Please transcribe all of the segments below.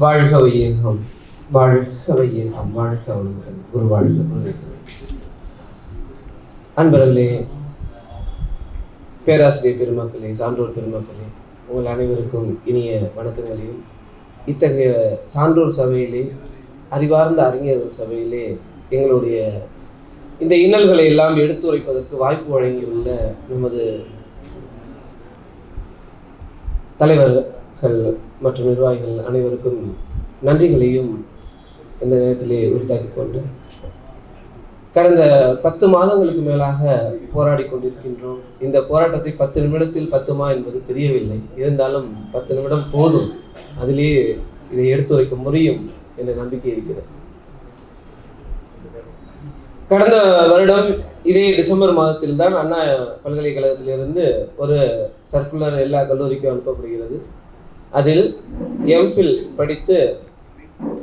வாழ்க வையகம், வாழ்க வையகம், வாழ்க வளமுடன். குரு வாழ்க, குரு. அன்பர்களே, பேராசிரியர் பெருமக்களே, சான்றோர் பெருமக்களே, உங்கள் அனைவருக்கும் இனிய வணக்கங்களையும், இத்தகைய சான்றோர் சபையிலே, அறிவார்ந்த அறிஞர்கள் சபையிலே எங்களுடைய இந்த இன்னல்களை எல்லாம் எடுத்துரைப்பதற்கு வாய்ப்பு வழங்கியுள்ள நமது தலைவர்கள் மற்றும் நிர்வாகிகள் அனைவருக்கும் நன்றிகளையும் இந்த நேரத்திலே உரித்தாக்கிக் கொண்டு, கடந்த 10 மாதங்களுக்கு மேலாக போராடி கொண்டிருக்கின்றோம். இந்த போராட்டத்தை 10 நிமிடத்தில் 10மா என்பது தெரியவில்லை. இருந்தாலும் 10 நிமிடம் போதும், அதிலேயே இதை எடுத்துரைக்க முடியும் என்ற நம்பிக்கை இருக்கிறது. கடந்த வருடம் இதே டிசம்பர் மாதத்தில் தான் அண்ணா பல்கலைக்கழகத்திலிருந்து ஒரு சர்க்குலர் எல்லா கல்லூரிக்கும் அனுப்பப்படுகிறது. அதில் எம்ஃபில் படித்து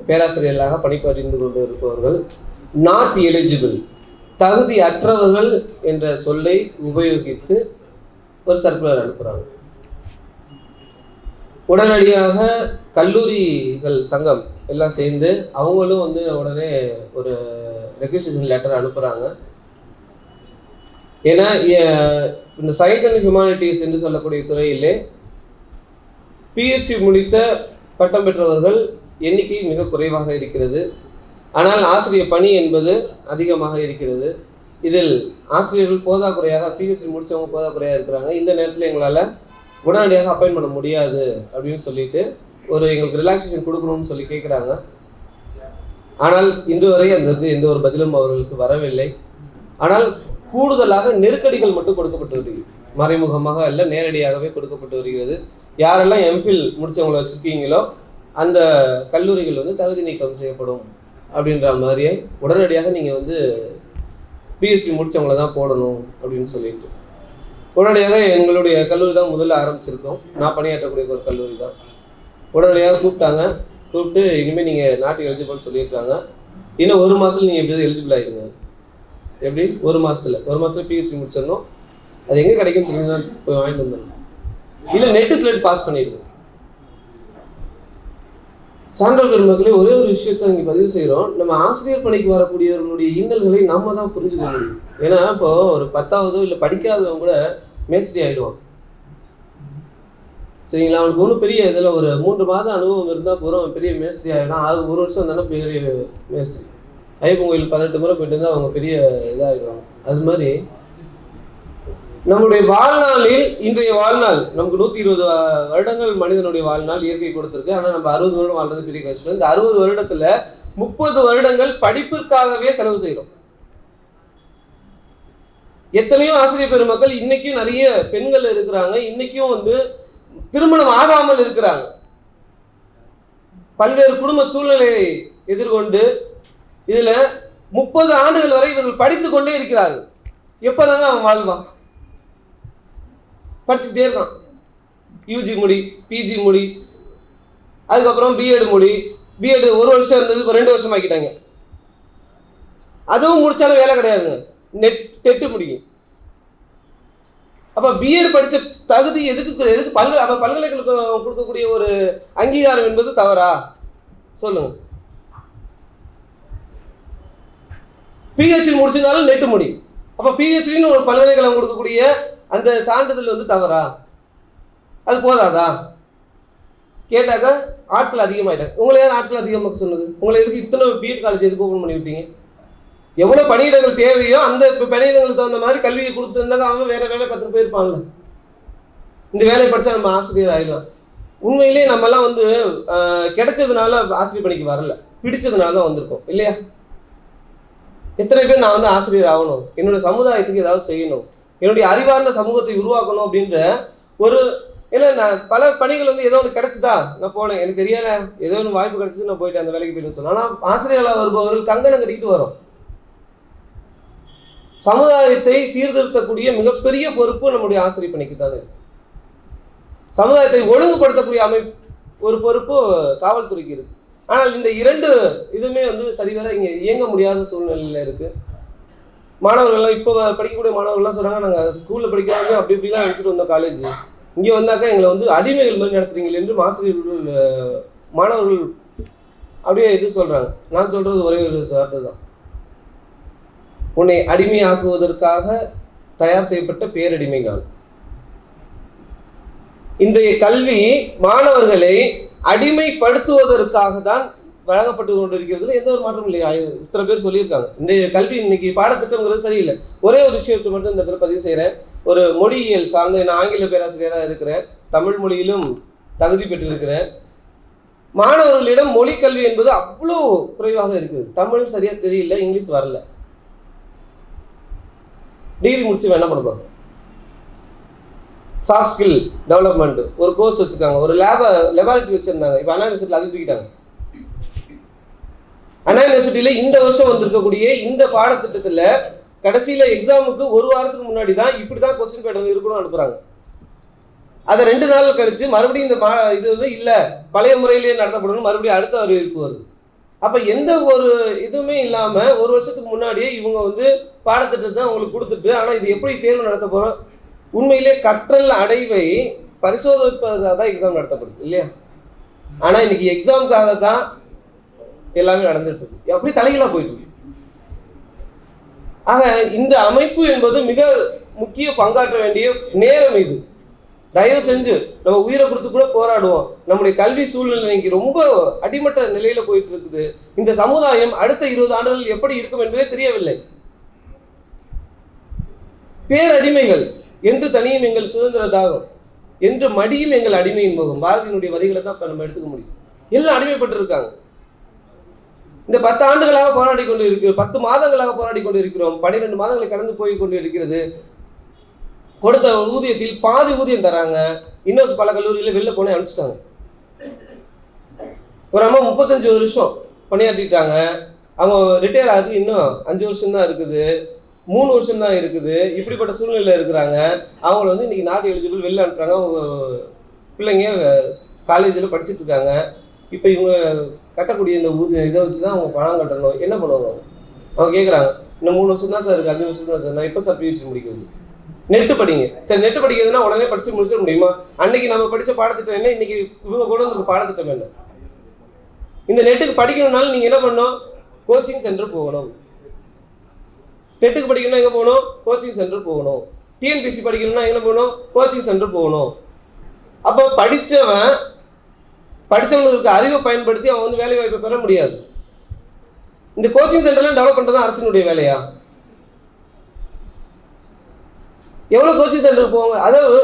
பேராசிரியர்களாக பணிபுரிந்து கொண்டு இருப்பவர்கள் நாட் எலிஜிபிள், தகுதி அற்றவர்கள் என்ற சொல்லை உபயோகித்து ஒரு சர்க்குலர் அனுப்புகிறாங்க. உடனடியாக கல்லூரிகள் சங்கம் எல்லாம் சேர்ந்து அவங்களும் உடனே ஒரு ரெக்வெஸ்டேஷன் லெட்டர் அனுப்புகிறாங்க. ஏன்னா இந்த சயின்ஸ் அண்ட் ஹியூமானிட்டிஸ் என்று சொல்லக்கூடிய துறையிலே பிஎஸ்சி முடித்த பட்டம் பெற்றவர்கள் எண்ணிக்கை மிக குறைவாக இருக்கிறது. ஆனால் ஆசிரியர் பணி என்பது அதிகமாக இருக்கிறது. இதில் ஆசிரியர்கள் போதாக்குறையாக, பிஎஸ்சி முடித்தவங்க போதாக்குறையாக இருக்கிறாங்க. இந்த நேரத்தில் எங்களால் உடனடியாக அப்பாயின்ட் பண்ண முடியாது அப்படின்னு சொல்லிட்டு எங்களுக்கு ரிலாக்ஸேஷன் கொடுக்கணும்னு சொல்லி கேட்குறாங்க. ஆனால் இன்று வரை அந்த எந்த ஒரு பதிலும் அவர்களுக்கு வரவில்லை. ஆனால் கூடுதலாக நெருக்கடிகள் மட்டும் கொடுக்கப்பட்டு வருகிறது. மறைமுகமாக அல்ல, நேரடியாகவே கொடுக்கப்பட்டு வருகிறது. யாரெல்லாம் எம்ஃபில் முடிச்சவங்களை வச்சுருக்கீங்களோ அந்த கல்லூரிகள் தகுதி நீக்கம் செய்யப்படும் அப்படின்ற மாதிரியே உடனடியாக நீங்கள் பிஎஸ்சி முடித்தவங்களை தான் போடணும் அப்படின்னு சொல்லிட்டு உடனடியாக எங்களுடைய கல்லூரி தான் முதல்ல ஆரம்பிச்சிருக்கோம். நான் பணியாற்றக்கூடிய ஒரு கல்லூரி தான். உடனடியாக கூப்பிட்டு இனிமேல் நீங்கள் நாட்டுக்கு எலிஜிபிள்னு சொல்லியிருக்காங்க. இன்னும் 1 மாதத்தில் நீங்கள் எப்படி எலிஜிபிள் ஆகிடுங்க. எப்படி 1 மாதத்தில் பிஎஸ்சி முடிச்சிடணும். அது எங்கே கிடைக்கும்னு சொல்லி தான் போய் வாங்கிட்டு வந்துடணும். இல்லை நெட்டு ஸ்லெட் பாஸ் பண்ணிடுங்க. சான்றோர் பெருமக்களே, ஒரே ஒரு விஷயத்தை இங்கே பதிவு செய்கிறோம். நம்ம ஆசிரியர் பணிக்கு வரக்கூடியவர்களுடைய இன்னல்களை நம்ம தான் புரிஞ்சுக்க முடியும். ஏன்னா இப்போ ஒரு 10ஆவதோ இல்லை படிக்காதவங்க கூட மேஸ்திரி ஆகிடுவான். சரிங்களா? அவனுக்கு ஒன்றும் பெரிய இதில் ஒரு 3 மாதம் அனுபவம் இருந்தால் போகிறோம், பெரிய மேஸ்திரி ஆகிடும். அது 1 வருஷம் தானே பெரிய மேஸ்திரி. ஐயப்பன் கோயில் 18 முறை போயிட்டு இருந்தால் அவங்க பெரிய இதாகிடுவாங்க. அது மாதிரி நம்முடைய வாழ்நாளில், இன்றைய வாழ்நாள் நமக்கு 120 வருடங்கள் மனிதனுடைய வாழ்நாள் இயற்கை கொடுத்துருக்கு. ஆனால் நம்ம 60 வருடம் வாழ்றது பெரிய கஷ்டம். இந்த 60 வருடத்துல 30 வருடங்கள் படிப்பிற்காகவே செலவு செய்கிறோம். எத்தனையோ ஆசிரியர் பெருமக்கள் இன்னைக்கும் நிறைய பெண்கள் இருக்கிறாங்க, இன்னைக்கும் திருமணம் ஆகாமல் இருக்கிறாங்க. பல்வேறு குடும்ப சூழ்நிலையை எதிர்கொண்டு இதுல 30 ஆண்டுகள் வரை இவர்கள் படித்துக் கொண்டே இருக்கிறார்கள். எப்பதாங்க அவன் வாழ்வான்? படிச்சுக்கிட்டே இருக்கான். யூஜி முடி, பிஜி முடி, அதுக்கப்புறம் பிஎட் முடி. பிஎட் 1 வருஷம் இருந்தது, இப்போ 2 வருஷம் ஆக்கிட்டாங்க. அதுவும் முடிச்சாலும் வேலை கிடையாதுங்க, டெட்டு முடியும். அப்ப பிஎட் படிச்ச தகுதி எதுக்கு பல்கலைக்கழகம் கொடுக்கக்கூடிய ஒரு அங்கீகாரம் என்பது தவறா? சொல்லுங்க. பிஹெச்டி முடிச்சிருந்தாலும் நெட்டு முடியும். அப்ப பிஹெச்டின்னு ஒரு பல்கலைக்கழகம் கொடுக்கக்கூடிய அந்த சான்றிதழ் தவறா? அது போதாதா? கேட்டாக்க ஆட்கள் அதிகமாயிட்டாங்க. உங்களை யார் ஆட்கள் அதிகமாக சொன்னது? உங்களை எதுக்கு இத்தனை பிஎட் காலேஜ் எதுக்கு ஓப்பன் பண்ணி விட்டீங்க? எவ்வளவு பணியிடங்கள் தேவையோ அந்த பணியிடங்களுக்கு தகுந்த மாதிரி கல்வியை கொடுத்துருந்தாங்க. அவன் வேற வேலை பார்த்துட்டு போயிருப்பாங்கல்ல. இந்த வேலையை படிச்சா நம்ம ஆசிரியர் ஆகிடலாம். உண்மையிலேயே நம்ம எல்லாம் கிடைச்சதுனால ஆசிரியர் பணிக்கு வரல, பிடிச்சதுனால தான் வந்திருக்கோம் இல்லையா? எத்தனை பேர் நான் ஆசிரியர் ஆகணும், என்னோட சமுதாயத்துக்கு ஏதாவது செய்யணும், என்னுடைய அறிவார்ந்த சமூகத்தை உருவாக்கணும் அப்படின்ற ஏன்னா நான் பல பணிகள் ஏதோ ஒன்று கிடைச்சுதா நான் போனேன், எனக்கு தெரியல, ஏதோ ஒன்று வாய்ப்பு கிடைச்சிது, நான் போயிட்டு அந்த வேலைக்கு போயிட்டு சொன்னேன். ஆனால் ஆசிரியர்களாக வருபவர்கள் கங்கணம் கட்டிக்கிட்டு வரும். சமுதாயத்தை சீர்திருத்தக்கூடிய மிகப்பெரிய பொறுப்பு நம்முடைய ஆசிரியர் பணிக்கு தான். சமுதாயத்தை ஒழுங்குபடுத்தக்கூடிய ஒரு பொறுப்பு காவல்துறைக்கு இருக்கு. ஆனால் இந்த 2 இதுவுமே சரிவர இங்கே இயங்க முடியாத சூழ்நிலையில் இருக்கு. மாணவர்கள்லாம் இப்போ படிக்கக்கூடிய மாணவர்கள்லாம் சொல்றாங்க, நாங்கள் ஸ்கூலில் படிக்காம அப்படி இப்படிலாம் எடுத்துட்டு வந்தோம் காலேஜ், இங்கே வந்தாக்கா எங்களை அடிமைகள் மாதிரி நடத்துறீங்களே என்று ஆசிரியர்கள் மாணவர்கள் அப்படியே இது சொல்றாங்க. நான் சொல்றது ஒரே ஒரு வார்த்தை தான், உன்னை அடிமையாக்குவதற்காக தயார் செய்யப்பட்ட பேரடிமை நான். இன்றைய கல்வி மாணவர்களை அடிமைப்படுத்துவதற்காக தான் வழங்கப்பட்டு கொண்டிருக்கிறது. எந்த ஒரு மாற்றமும் இல்லையா? இத்தனை பேர் சொல்லியிருக்காங்க. இன்றைய கல்வி இன்னைக்கு பாடத்திட்டங்கிறது சரியில்லை. ஒரே ஒரு விஷயத்தை மட்டும் இந்த இடத்துல பதிவு செய்கிறேன். ஒரு மொழியியல் சார்ந்த, நான் ஆங்கில பேராசிரியராக இருக்கிறேன், தமிழ் மொழியிலும் தகுதி பெற்றிருக்கிறேன். மாணவர்களிடம் மொழி கல்வி என்பது அவ்வளோ குறைவாக இருக்குது. தமிழ் சரியா தெரியல, இங்கிலீஷ் வரல, டிகிரி முடிச்சு என்ன பண்ணுவாங்க? சாஃப்ட் ஸ்கில் டெவலப்மெண்ட் ஒரு கோர்ஸ் வச்சுருக்காங்க, ஒரு லெபார்டரி வச்சுருந்தாங்க. இப்போ அண்ணா யூனிவர்சிட்டியில் அது தூக்கிட்டாங்க. அண்ணா யூனிவர்சிட்டியில் இந்த வருஷம் வந்திருக்கக்கூடிய இந்த பாடத்திட்டத்தில் கடைசியில் எக்ஸாமுக்கு ஒரு வாரத்துக்கு முன்னாடி தான் இப்படி தான் கொஸ்டின் பேட்டர்ன் இருக்கணும்னு அனுப்புகிறாங்க. அதை 2 நாள் கழிச்சு மறுபடியும் இந்த இது வந்து இல்லை, பழைய முறையிலேயே நடத்தப்படணும், மறுபடியும் அடுத்த அறிவிப்பு வருது. அப்போ எந்த ஒரு இதுவுமே இல்லாமல் ஒரு வருஷத்துக்கு முன்னாடியே இவங்க வந்து பாடத்திட்டத்தை அவங்களுக்கு கொடுத்துட்டு, ஆனால் இது எப்படி தேர்வு நடத்த போகிறோம்? உண்மையிலே கற்றல் அடைவை பரிசோதிப்பதற்காக தான் எக்ஸாம் நடத்தப்படுது இல்லையா? ஆனால் இன்னைக்கு எக்ஸாமுக்காக தான் எல்லாமே நடந்துட்டு இருக்கு. எப்படி தலைகளாக போயிட்டு இருக்கு. ஆக இந்த அமைப்பு என்பது மிக முக்கிய பங்காற்ற வேண்டிய நேரம் இது. தயவு செஞ்சு நம்ம உயிரை கொடுத்து கூட போராடுவோம். நம்முடைய கல்வி சூழ்நிலை இன்னைக்கு ரொம்ப அடிமட்ட நிலையில போயிட்டு இருக்குது. இந்த சமுதாயம் அடுத்த 20 ஆண்டுகள் எப்படி இருக்கும் என்பதே தெரியவில்லை. பேரடிமைகள் என்று தனியும் எங்கள் சுதந்திர தாகம், என்று மடியும் எங்கள் அடிமையின் முகம். பாரதியினுடைய வரிகளை தான் இப்ப நம்ம எடுத்துக்க முடியும். எல்லாம் அடிமைப்பட்டு இருக்காங்க. இந்த 10 ஆண்டுகளாக போராடி கொண்டு இருக்கிறோம், 10 மாதங்களாக போராடி கொண்டு இருக்கிறோம். 12 மாதங்களை கடந்து போய் கொண்டு இருக்கிறது. கொடுத்த ஊதியத்தில் பாதி ஊதியம் தராங்க. இன்னும் பல கல்லூரியில் வெளில போனே அனுப்பிச்சிட்டாங்க. ஒரு அம்மா 35 வருஷம் பணியாற்றிட்டாங்க. அவங்க ரிட்டையர் ஆகுது இன்னும் 5 வருஷம் தான் இருக்குது, 3 வருஷம் தான் இருக்குது. இப்படிப்பட்ட சூழ்நிலையில் இருக்கிறாங்க. அவங்கள வந்து இன்னைக்கு நாட் எலிஜிபிள் வெளில அனுப்புறாங்க. அவங்க பிள்ளைங்க காலேஜில் படிச்சுட்டு இருக்காங்க. இப்போ இவங்க கட்டக்கூடிய இந்த ஊதியம் இதை வச்சு தான் அவங்க பணம் கட்டணும். என்ன பண்ணுவாங்க? அவங்க கேட்குறாங்க, இன்னும் 3 வருஷம் தான் சார் இருக்குது, 5 வருஷம் தான் சார், நான் இப்போ சார் பிஹெச்டி முடிக்கிறது. நெட்டு படிங்க சரி. நெட்டு படிக்கிறதுனா உடனே படிச்சு முடிச்சிட முடியுமா? அன்னைக்கு நம்ம படித்த பாடத்திட்டம் என்ன, இன்னைக்கு இவங்க கூட வந்து பாடத்திட்டம் என்ன? இந்த நெட்டுக்கு படிக்கணும்னாலும் நீங்கள் என்ன பண்ணணும்? கோச்சிங் சென்டர் போகணும். நெட்டுக்கு படிக்கணும்னா எங்கே போகணும்? கோச்சிங் சென்டர் போகணும். டிஎன்பிசி படிக்கணும்னா என்ன போகணும்? கோச்சிங் சென்டர் போகணும். அப்போ படித்தவங்களுக்கு அறிவை பயன்படுத்தி அவன் வந்து வேலை வாய்ப்பை பெற முடியாது. இந்த கோச்சிங் சென்டர்லாம் டெவலப் பண்ணுறது தான் அரசினுடைய வேலையா? எவ்வளோ கோச்சிங் சென்டருக்கு போவாங்க? அதாவது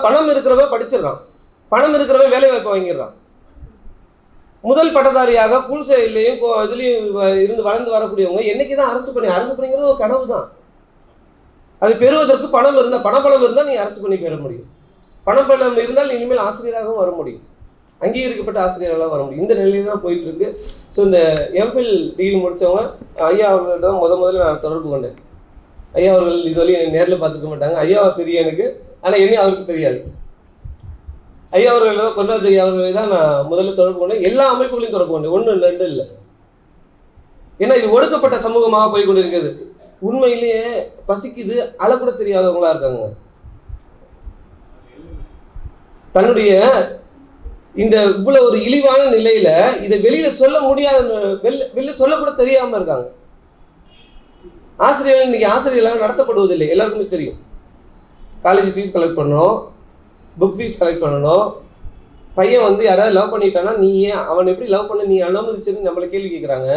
பணம் இருக்கிறவன் படிச்சிடறான், பணம் இருக்கிறவன் வேலை வாய்ப்பு வாங்கிடுறான். முதல் பட்டதாரியாக கூழ்சையிலையும் இதுலேயும் இருந்து வளர்ந்து வரக்கூடியவங்க என்னைக்கு தான் அரசு பணிங்கிறது ஒரு கனவு தான். அது பெறுவதற்கு பணம் இருந்தால், பணபலம் இருந்தால் நீ அரசு பணி பெற முடியும். பணபலம் இருந்தால் இனிமேல் ஆசிரியராகவும் வர முடியும், அங்கீகரிக்கப்பட்ட ஆசிரியர்களாக வர முடியும். இந்த நிலையில தான் போயிட்டு இருக்கு. ஸோ இந்த எம்பில் டிகிரி முடித்தவங்க ஐயா அவர்களிடம் முதல்ல நான் தொடர்பு கொண்டேன். ஐயா அவர்கள் இதுவரையும் எனக்கு நேரில் பார்த்துக்க மாட்டாங்க. ஐயாவை தெரியும் எனக்கு, ஆனால் என்னையும் அவருக்கு தெரியாது. ஐயா அவர்கள் பொன்ராஜ் ஐயா அவர்களை தான் நான் முதல்ல தொடர்பு கொண்டேன். எல்லா அமைப்புகளையும் தொடர்பு கொண்டேன், 1 2 இல்லை. ஏன்னா இது ஒடுக்கப்பட்ட சமூகமாக போய் கொண்டு இருக்கிறது. உண்மையிலேயே பசிக்குது, அளக்கூட தெரியாதவங்களா இருக்காங்க. தன்னுடைய இந்த இவ்வளவு ஒரு இழிவான நிலையில இதை வெளியில சொல்ல முடியாத, வெளியில சொல்லக்கூட தெரியாம இருக்காங்க. ஆசிரியர்கள் இன்னைக்கு ஆசிரியர்களாக நடத்தப்படுவதில்லை. எல்லாருக்குமே தெரியும். காலேஜ் ஃபீஸ் கலெக்ட் பண்ணணும், புக் ஃபீஸ் கலெக்ட் பண்ணணும். பையன் வந்து யாராவது லவ் பண்ணிட்டானா நீ ஏன் அவன் எப்படி லவ் பண்ண நீ அனுமதிச்சுன்னு நம்மளை கேள்வி கேட்குறாங்க.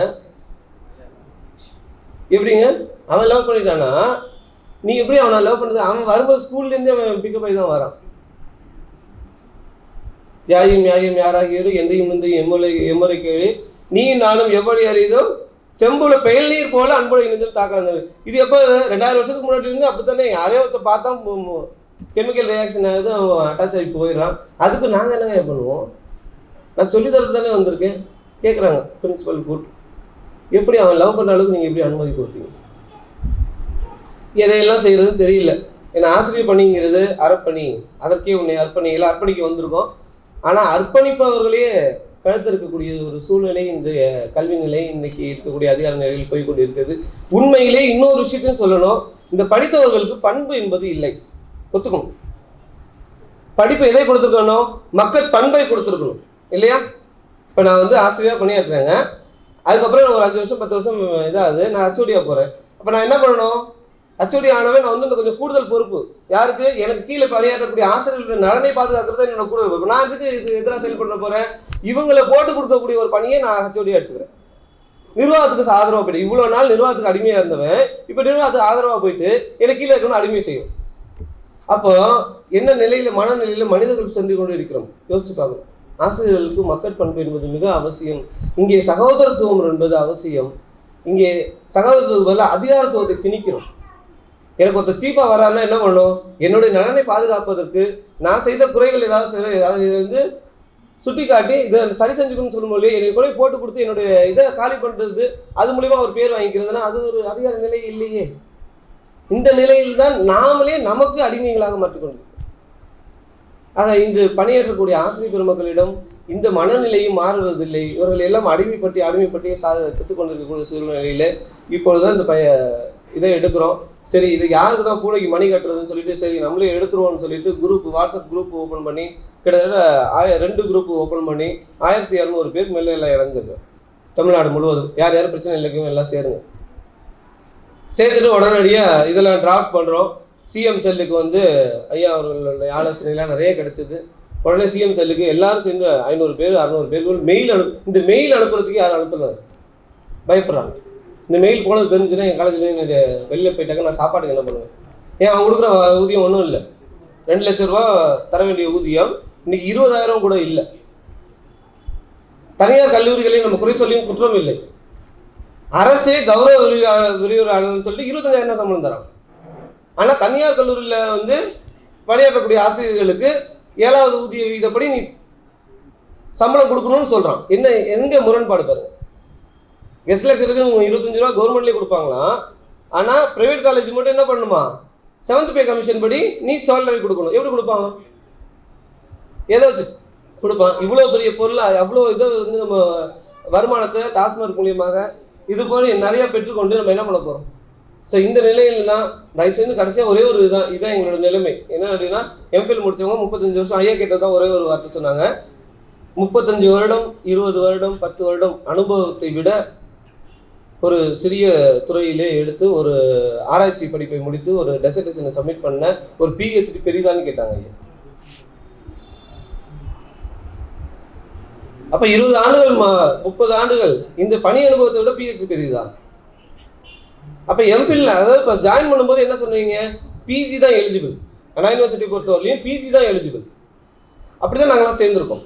எப்படிங்க அவன் லவ் பண்ணிட்டானா நீ எப்படி அவனை லவ் பண்ணுறது? அவன் வரும்போது ஸ்கூல்லேருந்தே அவன் பிக்கப் ஆகி தான் வரான். யாயும் யாயும் யாராகியோரு என்றையும் முந்தையும் எம்முறை கேள்வி நீ நானும் எவ்வளவு அறியுதும் செம்புல பெயல் நீர் போல அன்புடைய இணைந்து தாக்காங்க. இது எப்போ 2000 வருஷத்துக்கு முன்னாடி இருந்து அப்படித்தானே. யாரையோ பார்த்தா கெமிக்கல் ரியாக்ஷன் ஆகுது, அவன் அட்டாச் ஆகி போயிடுறான். அதுக்கு நாங்கள் என்னங்க பண்ணுவோம்? நான் சொல்லி தரது தானே வந்திருக்கேன். கேட்குறாங்க பிரின்சிபல் கூட்டு, எப்படி அவன் லவ் பண்ணுற அளவுக்கு நீங்கள் எப்படி அனுமதி கொடுத்தீங்க? எதையெல்லாம் செய்கிறதுன்னு தெரியல. ஏன்னா ஆசிரியர் பணிங்கிறது அர்ப்பணி, அதற்கே உன்னை அர்ப்பணியில் அர்ப்பணிக்க வந்திருக்கோம். ஆனால் அர்ப்பணிப்பவர்களே கழுத்து இருக்கக்கூடிய ஒரு சூழ்நிலை இன்றைய கல்வி நிலை இன்னைக்கு இருக்கக்கூடிய அதிகார நிலையில் போய்கொண்டு இருக்கிறது. உண்மையிலே இன்னொரு விஷயத்தையும் சொல்லணும், இந்த படித்தவர்களுக்கு பண்பு என்பது இல்லை. ஒத்துக்கணும். படிப்பு எதை கொடுத்துருக்கணும்? மக்கள் பண்பை கொடுத்துருக்கணும் இல்லையா? இப்போ நான் வந்து ஆசிரியராக பணியாற்றுறேங்க. அதுக்கப்புறம் ஒரு 5 வருஷம் 10 வருஷம் இதாகுது, நான் ஹச்ஓடியாக போகிறேன். அப்போ நான் என்ன பண்ணணும்? ஹச்ஓடி ஆனவன் நான் வந்து இந்த கொஞ்சம் கூடுதல் பொறுப்பு. யாருக்கு? எனக்கு கீழே பணியாற்றக்கூடிய ஆசிரியர்களுடைய நலனை பாதுகாக்கிறது என்னோட கூடுதல் பொறுப்பு. நான் இதுக்கு எதிராக செயல்பட போகிறேன். இவங்களை போட்டு கொடுக்கக்கூடிய ஒரு பணியை நான் ஹச்ஓடியாக எடுத்துக்கிறேன். நிர்வாகத்துக்கு ஆதரவாக போயிட்டு, இவ்வளோ நாள் நிர்வாகத்துக்கு அடிமையாக இருந்தவன் இப்போ நிர்வாகத்துக்கு ஆதரவாக போயிட்டு எனக்கு கீழே இருக்கணும் அடிமை செய்யும். அப்போ என்ன நிலையில, மனநிலையில மனிதர்கள் சென்று கொண்டு இருக்கிறோம் யோசிச்சு பார்க்கணும். ஆசிரியர்களுக்கு மக்கள் பண்பு என்பது மிக அவசியம். இங்கே சகோதரத்துவம் என்பது அவசியம். இங்கே சகோதரத்துவம் பதில் அதிகாரத்துவத்தை திணிக்கிறோம். எனக்கு ஒருத்தர் சீஃபா வராருன்னா என்ன பண்ணணும்? என்னுடைய நலனை பாதுகாப்பதற்கு நான் செய்த குறைகள் ஏதாவது வந்து சுட்டி காட்டி இதை சரி செஞ்சுக்கணும்னு சொல்லும்போது என்னை கூட போட்டு கொடுத்து என்னுடைய இதை காலி பண்றது, அது மூலியமா ஒரு பேர் வாங்கிக்கிறதுனா அது ஒரு அதிகார நிலை இல்லையே. இந்த நிலையில் தான் நாமளே நமக்கு அடிமைகளாக மாற்றிக்கொண்டிருக்கிறோம். ஆக இன்று பணியாற்றக்கூடிய ஆசிரியர் பெருமக்களிடம் இந்த மனநிலையும் மாறுவதில்லை. இவர்கள் எல்லாம் அடிமைப்பட்டியே செத்துக் கொண்டிருக்கக்கூடிய சூழ்நிலையில இப்பொழுதுதான் இந்த இதை எடுக்கிறோம். சரி, இதை யாருக்கு தான் பூனைக்கு மணி கட்டுறதுன்னு சொல்லிட்டு சரி நம்மளே எடுத்துருவோம்னு சொல்லிட்டு வாட்ஸ்அப் குரூப் ஓப்பன் பண்ணி கிட்டத்தட்ட 2 குரூப் ஓப்பன் பண்ணி 1200 பேருக்கு மேலே எல்லாம் இறங்குது. தமிழ்நாடு முழுவதும் யார் யார் பிரச்சனை இல்லைக்கும் எல்லாம் சேருங்க. சேர்த்துட்டு உடனடியாக இதெல்லாம் டிராப் பண்ணுறோம். சிஎம் செல்லுக்கு வந்து ஐயா அவர்களுடைய ஆலோசனைலாம் நிறைய கிடைச்சிது. உடனே சிஎம் செல்லுக்கு எல்லாரும் சேர்ந்து 500 பேர் 600 பேருக்கு மெயில் இந்த மெயில் அனுப்புறதுக்கு யாரும் அனுப்புறாங்க, பயப்படுறாங்க. இந்த மெயில் போனது தெரிஞ்சுன்னா என் காலேஜ்லேருந்து வெளியில் போயிட்டாக்க நான் சாப்பாட்டுக்கு என்ன பண்ணுவேன்? ஏன் அவங்க கொடுக்குற ஊதியம் ஒன்றும் இல்லை. 2 லட்ச ரூபா தர வேண்டிய ஊதியம் இன்னைக்கு 20,000 கூட இல்லை. தனியார் கல்லூரிகளையும் நம்ம குறை சொல்லியும் குற்றம் இல்லை. அரசே கௌரவ விரிவுரையாளர்னு சொல்லிட்டு 25,000 சம்பளம் தரான். ஆனால் தனியார் கல்லூரியில் வந்து பணியாற்றக்கூடிய ஆசிரியர்களுக்கு 7வது ஊதிய விகிதப்படி நீ சம்பளம் கொடுக்கணும்னு சொல்றான். என்ன எங்க முரண்பாடு பாருங்க. கெஸ்ட் லெக்சருக்கு 25 ரூபா கவர்மெண்ட்லேயே கொடுப்பாங்களாம். ஆனால் பிரைவேட் காலேஜ் மட்டும் என்ன பண்ணுமா? 7th பே கமிஷன் படி நீ சேலரி கொடுக்கணும். எப்படி கொடுப்பாங்க? எதை வச்சு கொடுப்பான்? இவ்வளோ பெரிய பொருள், அவ்வளோ இதை வந்து நம்ம வருமானத்தை டாஸ்மார்க் மூலியமாக இது போல நிறைய பெற்றுக்கொண்டு நம்ம என்ன பண்ண போகிறோம்? ஸோ இந்த நிலையில் தான் தயவு செஞ்சு கடைசியாக ஒரே ஒரு இதுதான் எங்களோட நிலைமை. என்ன அப்படின்னா, எம்பிஎல் முடித்தவங்க 35 வருஷம் ஐயா கேட்டது தான் ஒரே ஒரு வார்த்தை சொன்னாங்க. 35 வருடம் 20 வருடம் 10 வருடம் அனுபவத்தை விட ஒரு சிறிய துறையிலே எடுத்து ஒரு ஆராய்ச்சி படிப்பை முடித்து ஒரு டெசர்டேஷனை சப்மிட் பண்ண ஒரு பிஹெச்டி பெரிதான்னு கேட்டாங்க ஐயா. அப்ப 20 ஆண்டுகள் 30 ஆண்டுகள் இந்த பணி அனுபவத்தை விட பிஹெச்டி பெரியதான். அப்ப எம்பில் அதாவது இப்போ ஜாயின் பண்ணும்போது என்ன சொன்னீங்க? பிஜி தான் எலிஜிபிள். அண்ணா யூனிவர்சிட்டி பொறுத்தவரையிலையும் பிஜி தான் எலிஜிபிள். அப்படிதான் நாங்களாம் சேர்ந்திருக்கோம்.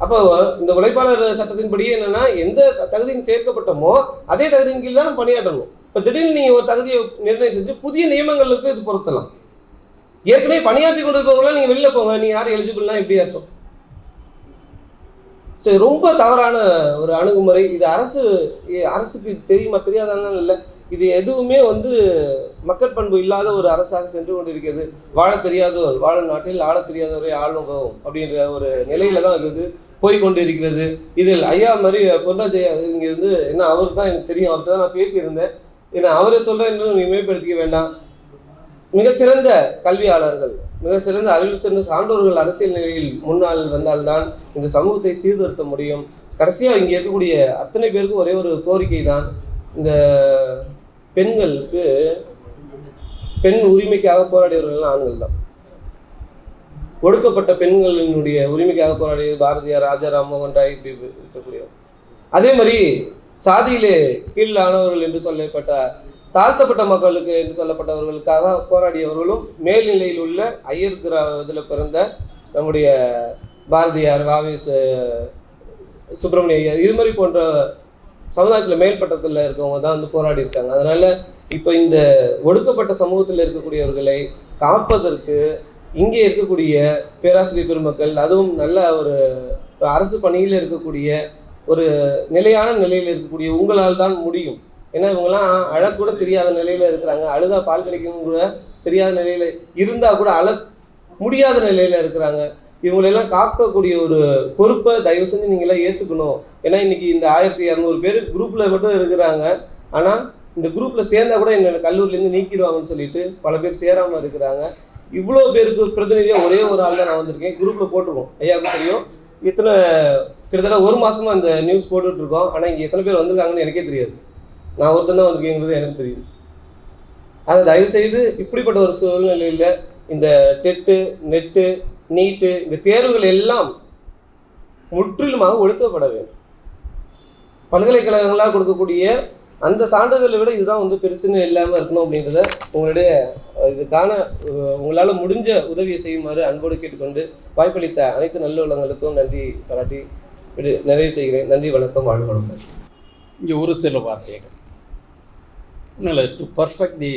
அப்போ இந்த உழைப்பாளர் சட்டத்தின்படி என்னன்னா, எந்த தகுதியின் சேர்க்கப்பட்டமோ அதே தகுதியின் கீழ் தான் நம்ம பணியாற்றணும். இப்போ திடீர்னு நீங்க ஒரு தகுதியை நிர்ணயம் செஞ்சு புதிய நியமங்களுக்கு இது பொருத்தலாம். ஏற்கனவே பணியாற்றி கொண்டிருப்பவங்களாம் நீங்க வெளில போங்க, நீங்க யாரும் எலிஜிபிள்னா எப்படி அர்த்தம்? சரி, ரொம்ப தவறான ஒரு அணுகுமுறை. இது அரசுக்கு தெரியுமா தெரியாதாலும் இல்லை. இது எதுவுமே வந்து மக்கள் பண்பு இல்லாத ஒரு அரசாக சென்று கொண்டிருக்கிறது. வாழ தெரியாதவர் வாழும் நாட்டில் ஆள தெரியாதவரை ஆளும் அப்படின்ற ஒரு நிலையில தான் இருக்குது போய்கொண்டு இருக்கிறது. இதில் ஐயா மாதிரி பொன்ராஜ் ஐயா இங்க இருந்து என்ன அவருக்கு தான் எனக்கு தெரியும், அவர்கிட்ட தான் நான் பேசியிருந்தேன். ஏன்னா அவரே சொல்றேன் நீ மேம்படுத்திக்க வேண்டாம். மிகச்சிறந்த கல்வியாளர்கள், மிக சிறந்த அறிவு சிறந்த சான்றோர்கள் அரசியல் நிலையில் முன்னால் வந்தால்தான் இந்த சமூகத்தை சீர்திருத்த முடியும். கடைசியா இங்க இருக்கக்கூடிய அத்தனை பேருக்கும் ஒரே ஒரு கோரிக்கை தான். இந்த பெண்களுக்கு பெண் உரிமைக்காக போராடியவர்கள் ஆண்கள் தான். ஒடுக்கப்பட்ட பெண்களினுடைய உரிமைக்காக போராடிய பாரதியார், ராஜா ராம்மோகன் ராய் இப்படி இருக்கக்கூடியவர். அதே மாதிரி சாதியிலே கீழானவர்கள் என்று சொல்லப்பட்ட தாழ்த்தப்பட்ட மக்களுக்கு என்று சொல்லப்பட்டவர்களுக்காக போராடியவர்களும் மேல்நிலையில் உள்ள ஐயர் இதில் பிறந்த நம்முடைய பாரதியார், வாவேஸ், சுப்பிரமணிய ஐயர் இது மாதிரி போன்ற சமுதாயத்தில் மேல்பட்டத்தில் இருக்கவங்க தான் வந்து போராடி இருக்காங்க. அதனால இப்போ இந்த ஒடுக்கப்பட்ட சமூகத்தில் இருக்கக்கூடியவர்களை காப்பதற்கு இங்கே இருக்கக்கூடிய பேராசிரியர் பெருமக்கள், அதுவும் நல்ல ஒரு அரசு பணியில் இருக்கக்கூடிய ஒரு நிலையான நிலையில் இருக்கக்கூடிய உங்களால் தான் முடியும். ஏன்னா இவங்கெல்லாம் அழக்கூட தெரியாத நிலையில இருக்கிறாங்க. அழுதா பால் கிடைக்கும் கூட தெரியாத நிலையில இருந்தா கூட அழ முடியாத நிலையில இருக்கிறாங்க. இவங்களெல்லாம் காக்கக்கூடிய ஒரு பொறுப்பை தயவு செஞ்சு நீங்களாம் ஏற்றுக்கணும். ஏன்னா இன்னைக்கு இந்த 1200 பேர் குரூப்ல மட்டும் இருக்கிறாங்க. ஆனா இந்த குரூப்ல சேர்ந்தா கூட என்னோட கல்லூரிலேருந்து நீக்கிடுவாங்கன்னு சொல்லிட்டு பல பேர் சேராம இருக்கிறாங்க. இவ்வளோ பேருக்கு பிரதிநிதியாக ஒரே ஒரு ஆள் தான் நான் வந்திருக்கேன். குரூப்ல போட்டிருக்கோம், ஐயாவுக்கு தெரியும். இத்தனை கிட்டத்தட்ட ஒரு மாதமாக அந்த நியூஸ் போட்டுட்ருக்கோம். ஆனால் இங்கே எத்தனை பேர் வந்திருக்காங்கன்னு எனக்கே தெரியாது. நான் ஒருத்தன் தான் வந்திருக்கேங்கிறது எனக்கு தெரியுது. அதை தயவுசெய்து இப்படிப்பட்ட ஒரு சூழ்நிலையில் இந்த டெட்டு, நெட்டு, நீட்டு, இந்த தேர்வுகள் எல்லாம் முற்றிலுமாக ஒழிக்கப்பட வேண்டும். பல்கலைக்கழகங்களாக கொடுக்கக்கூடிய அந்த சான்றிதழை விட இதுதான் வந்து பெருசுன்னு இல்லாமல் இருக்கணும் அப்படின்றத உங்களுடைய இதுக்கான உங்களால் முடிஞ்ச உதவியை செய்யுமாறு அன்போடு கேட்டுக்கொண்டு வாய்ப்பளித்த அனைத்து நல்ல உள்ளங்களுக்கும் நன்றி பாராட்டி நிறைவு செய்கிறேன். நன்றி, வணக்கம், வாழ்க வளமுடன். இங்கே ஒரு சில வார்த்தைகள் to perfect the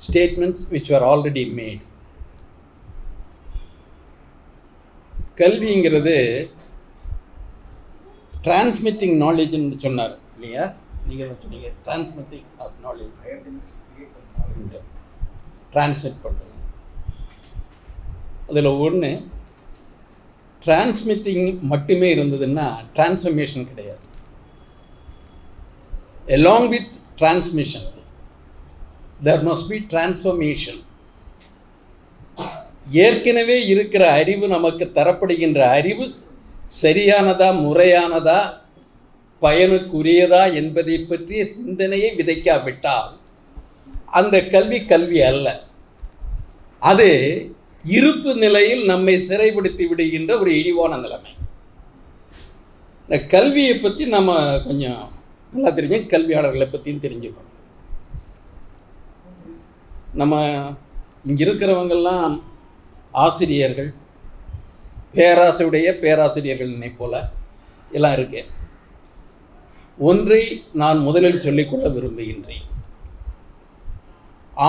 statements which are already made. கல்விங்கிறது டிரான்ஸ்மிட்டிங் நாலேஜ்னு சொன்னார் இல்லையா? நீங்கள் சொன்னீங்க டிரான்ஸ்மிட்டிங் ஆஃப் நாலேஜ், டிரான்ஸ்மிட் பண்ணுறது. அதில் ஒன்று டிரான்ஸ்மிட்டிங் மட்டுமே இருந்ததுன்னா டிரான்ஸ்ஃபர்மேஷன் கிடையாது. along with transmission there must be transformation. ஏற்கனவே இருக்கிற அறிவு, நமக்கு தரப்படுகின்ற அறிவு சரியானதா, முறையானதா, பயனுக்குரியதா என்பதை பற்றிய சிந்தனையை விதைக்காவிட்டால் அந்த கல்வி கல்வி அல்ல. அது இருப்பு நிலையில் நம்மை சிறைப்படுத்தி விடுகின்ற ஒரு இழிவான நிலைமை. இந்த கல்வியை பற்றி நம்ம கொஞ்சம் நல்லா தெரியும், கல்வியாளர்களை பற்றியும் தெரிஞ்சுக்கணும். நம்ம இங்கே இருக்கிறவங்கெல்லாம் ஆசிரியர்கள், பேராசிரியர்கள்னை போல எல்லாம் இருக்கேன். ஒன்றை நான் முதலில் சொல்லிக்கொள்ள விரும்புகின்றேன்.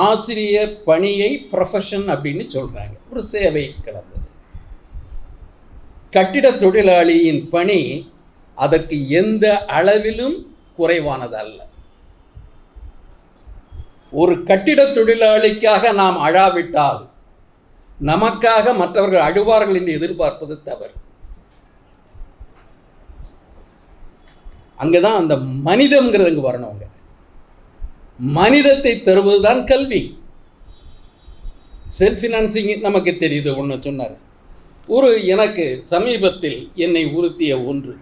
ஆசிரிய பணியை ப்ரொஃபஷன் அப்படின்னு சொல்கிறாங்க, ஒரு சேவை கலந்தது. கட்டிட தொழிலாளியின் பணி அதற்கு எந்த அளவிலும் குறைவானதல்ல. ஒரு கட்டிட தொழிலாளிக்காக நாம் அழாவிட்டால் நமக்காக மற்றவர்கள் அழுவார்கள் என்று எதிர்பார்ப்பது தவறு. அங்கதான் அந்த மனிதம்ங்கிறது அங்கே வரணுங்க. மனிதத்தை தருவதுதான் கல்வி. செல்ஃப் ஃபினான்சிங் நமக்கு தெரியுது. ஒன்று சொன்னார், எனக்கு சமீபத்தில் என்னை உறுத்திய ஒன்று,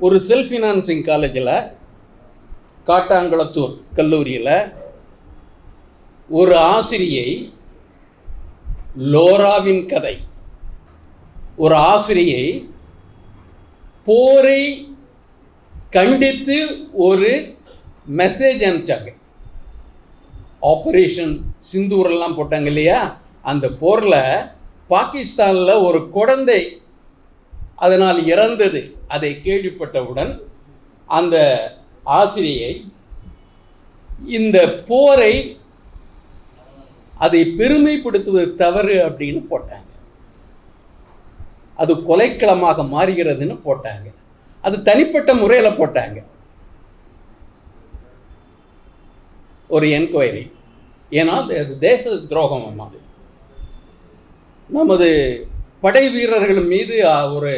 ஒரு செல்ஃப் ஃபினான்சிங் காலேஜில், காட்டாங்குளத்தூர் கல்லூரியில் ஒரு ஆசிரியை, லோராவின் கதை, ஒரு ஆசிரியை போரை கண்டித்து ஒரு மெசேஜ் அனுப்பிச்சாங்க. ஆபரேஷன் சிந்தூரெல்லாம் போட்டாங்க இல்லையா? அந்த போரில் பாகிஸ்தானில் ஒரு குழந்தை அதனால் இறந்தது. அதை கேள்விப்பட்டவுடன் அந்த ஆசிரியை இந்த போரை அதை பெருமைப்படுத்துவது தவறு அப்படின்னு போட்டாங்க. அது கொலைக்களமாக மாறுகிறதுன்னு போட்டாங்க. அது தனிப்பட்ட முறையில் போட்டாங்க. ஒரு என்கொயரி. ஏன்னா அது தேச துரோகம். அது நமது படை வீரர்கள் மீது ஒரு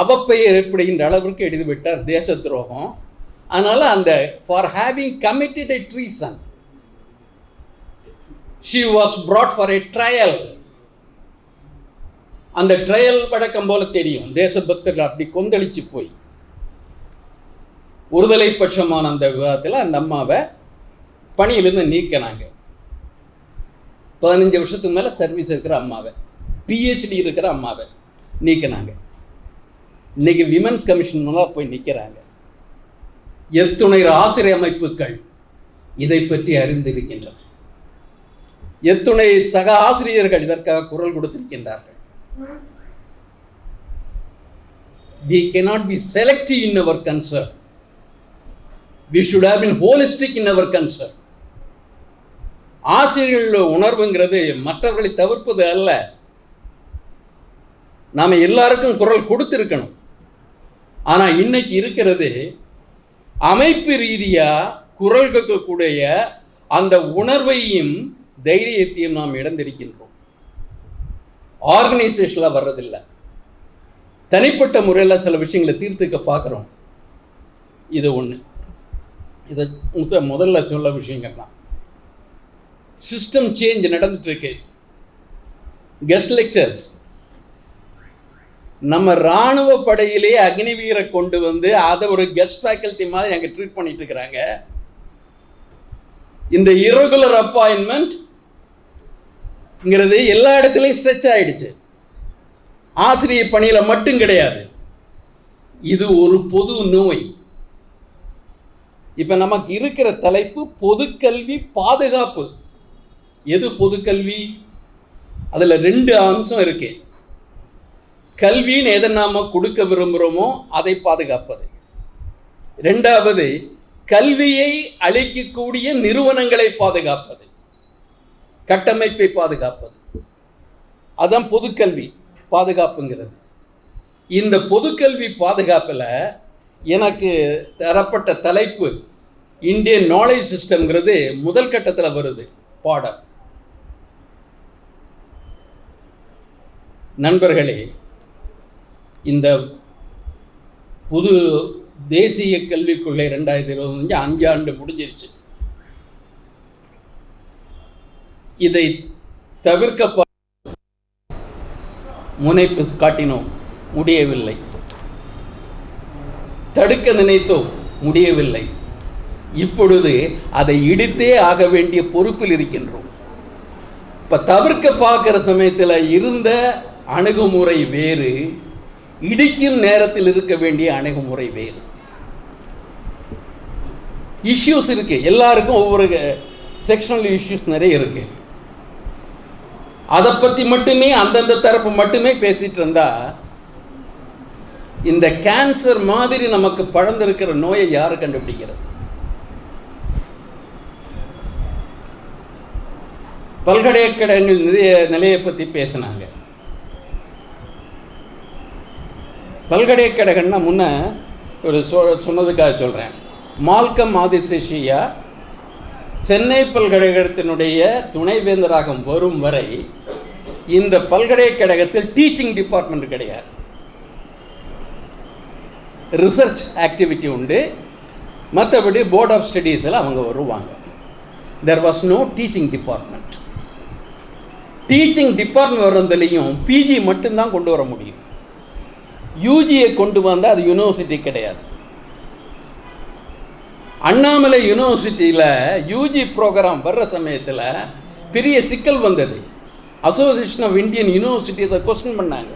அவப்பெயர் ஏற்படுகின்ற அளவிற்கு எழுதிவிட்டார், தேச துரோகம். அதனால் அந்த for having committed a treason she was brought for a trial. அந்த ட்ரையல் வழக்கம் போல தெரியும், தேசபக்தர்கள் அப்படி கொந்தளிச்சு போய் ஒருதலை பட்சமான அந்த விவாதத்தில் அந்த அம்மாவை பணியிலிருந்து நீக்கினாங்க. 15 வருஷத்துக்கு மேலே சர்வீஸ் இருக்கிற அம்மாவை, PhD இருக்கிற அம்மாவை நீக்கினாங்க. இன்னைக்கு விமென்ஸ் கமிஷன் மூலம் போய் நிற்கிறாங்க. எத்துணை ஆசிரியர் அமைப்புகள் இதை பற்றி அறிந்திருக்கின்றன. எத்துணை சக ஆசிரியர்கள் இதற்காக குரல் கொடுத்திருக்கின்றார்கள். We cannot be selective in our concern. We should have been holistic in our concern. ஆசிரியர்கள் உணர்வுங்கிறது மற்றவர்களை தவிர்ப்பது அல்ல. நாம் எல்லாருக்கும் குரல் கொடுத்திருக்கணும். ஆனால் இன்னைக்கு இருக்கிறது அமைப்பு ரீதியாக குரல் கேட்கக்கூடிய அந்த உணர்வையும் தைரியத்தையும் நாம் இழந்திருக்கின்றோம். ஆர்கனைசேஷனில் வர்றதில்லை. தனிப்பட்ட முறையில் சில விஷயங்களை தீர்த்துக்க பார்க்குறோம். இது ஒன்று. இதை முதல்ல சொல்ல விஷயங்கள் தான். சிஸ்டம் சேஞ்ச் நடந்துட்டுருக்கு. Guest lectures. நம்ம இராணுவ படையிலே அக்னிவீரை கொண்டு வந்து அதை ஒரு கெஸ்ட் ஃபேக்கல்ட்டி மாதிரி அங்கே ட்ரீட் பண்ணிட்டு இருக்கிறாங்க. இந்த irregular அப்பாயின்மெண்ட்ங்கிறது எல்லா இடத்துலையும் ஸ்ட்ரெச் ஆயிடுச்சு. ஆசிரியர் பணியில் மட்டும் கிடையாது, இது ஒரு பொது நோய். இப்போ நமக்கு இருக்கிற தலைப்பு பொதுக்கல்வி பாதுகாப்பு. எது பொதுக்கல்வி? அதில் 2 அம்சம் இருக்கு. கல்வின்னு எதை நாம் கொடுக்க விரும்புகிறோமோ அதை பாதுகாப்பது. 2வது கல்வியை அளிக்கக்கூடிய நிறுவனங்களை பாதுகாப்பது, கட்டமைப்பை பாதுகாப்பது. அதான் பொதுக்கல்வி பாதுகாப்புங்கிறது. இந்த பொதுக்கல்வி பாதுகாப்பில் எனக்கு தரப்பட்ட தலைப்பு இந்தியன் நாலேஜ் சிஸ்டம்ங்கிறது முதல் கட்டத்தில் வருது பாடம். நண்பர்களே, இந்த புது தேசிய கல்விக் கொள்கை 2025 5 ஆண்டு முடிஞ்சிருச்சு. இதை தவிர்க்க முனைப்பு காட்டினோம், முடியவில்லை. தடுக்க நினைத்தோம், முடியவில்லை. இப்பொழுது அதை இடித்தே ஆக வேண்டிய பொறுப்பில் இருக்கின்றோம். இப்போ தவிர்க்க பார்க்குற சமயத்தில் இருந்த அணுகுமுறை வேறு, இடிக்கும் நேரத்தில் இருக்க வேண்டிய அணுகுமுறை வேறு. இஷ்யூஸ் இருக்கு, எல்லாருக்கும் ஒவ்வொரு செக்ஷனல் இஷ்யூஸ் நிறைய இருக்கு. அதை பற்றி மட்டுமே அந்தந்த தரப்பு மட்டுமே பேசிட்டு இருந்தா இந்த கேன்சர் மாதிரி நமக்கு பழந்திருக்கிற நோயை யாரு கண்டுபிடிக்கிறது? பல்கலைக்கழகங்கள் நிலையை பற்றி பேசினாங்க. பல்கலைக்கழகம்னா முன்ன ஒரு சொன்னதுக்காக சொல்கிறேன். மால்கம் ஆதிசேஷியா சென்னை பல்கலைக்கழகத்தினுடைய துணைவேந்தராக வரும் வரை இந்த பல்கலைக்கழகத்தில் டீச்சிங் டிபார்ட்மெண்ட் கிடையாது. ரிசர்ச் ஆக்டிவிட்டி உண்டு, மற்றபடி போர்ட் ஆஃப் ஸ்டடீஸில் அவங்க வருவாங்க. There was no teaching department. Teaching department வர்றதுலையும் பிஜி மட்டும்தான் கொண்டு வர முடியும். யூஜியை கொண்டு வந்தால் அது யூனிவர்சிட்டி கிடையாது. அண்ணாமலை யூனிவர்சிட்டியில் யூஜி ப்ரோக்ராம் வர்ற சமயத்தில் பெரிய சிக்கல் வந்தது. அசோசியேஷன் ஆஃப் இந்தியன் யூனிவர்சிட்டிஸை கொஸ்டின் பண்ணாங்க.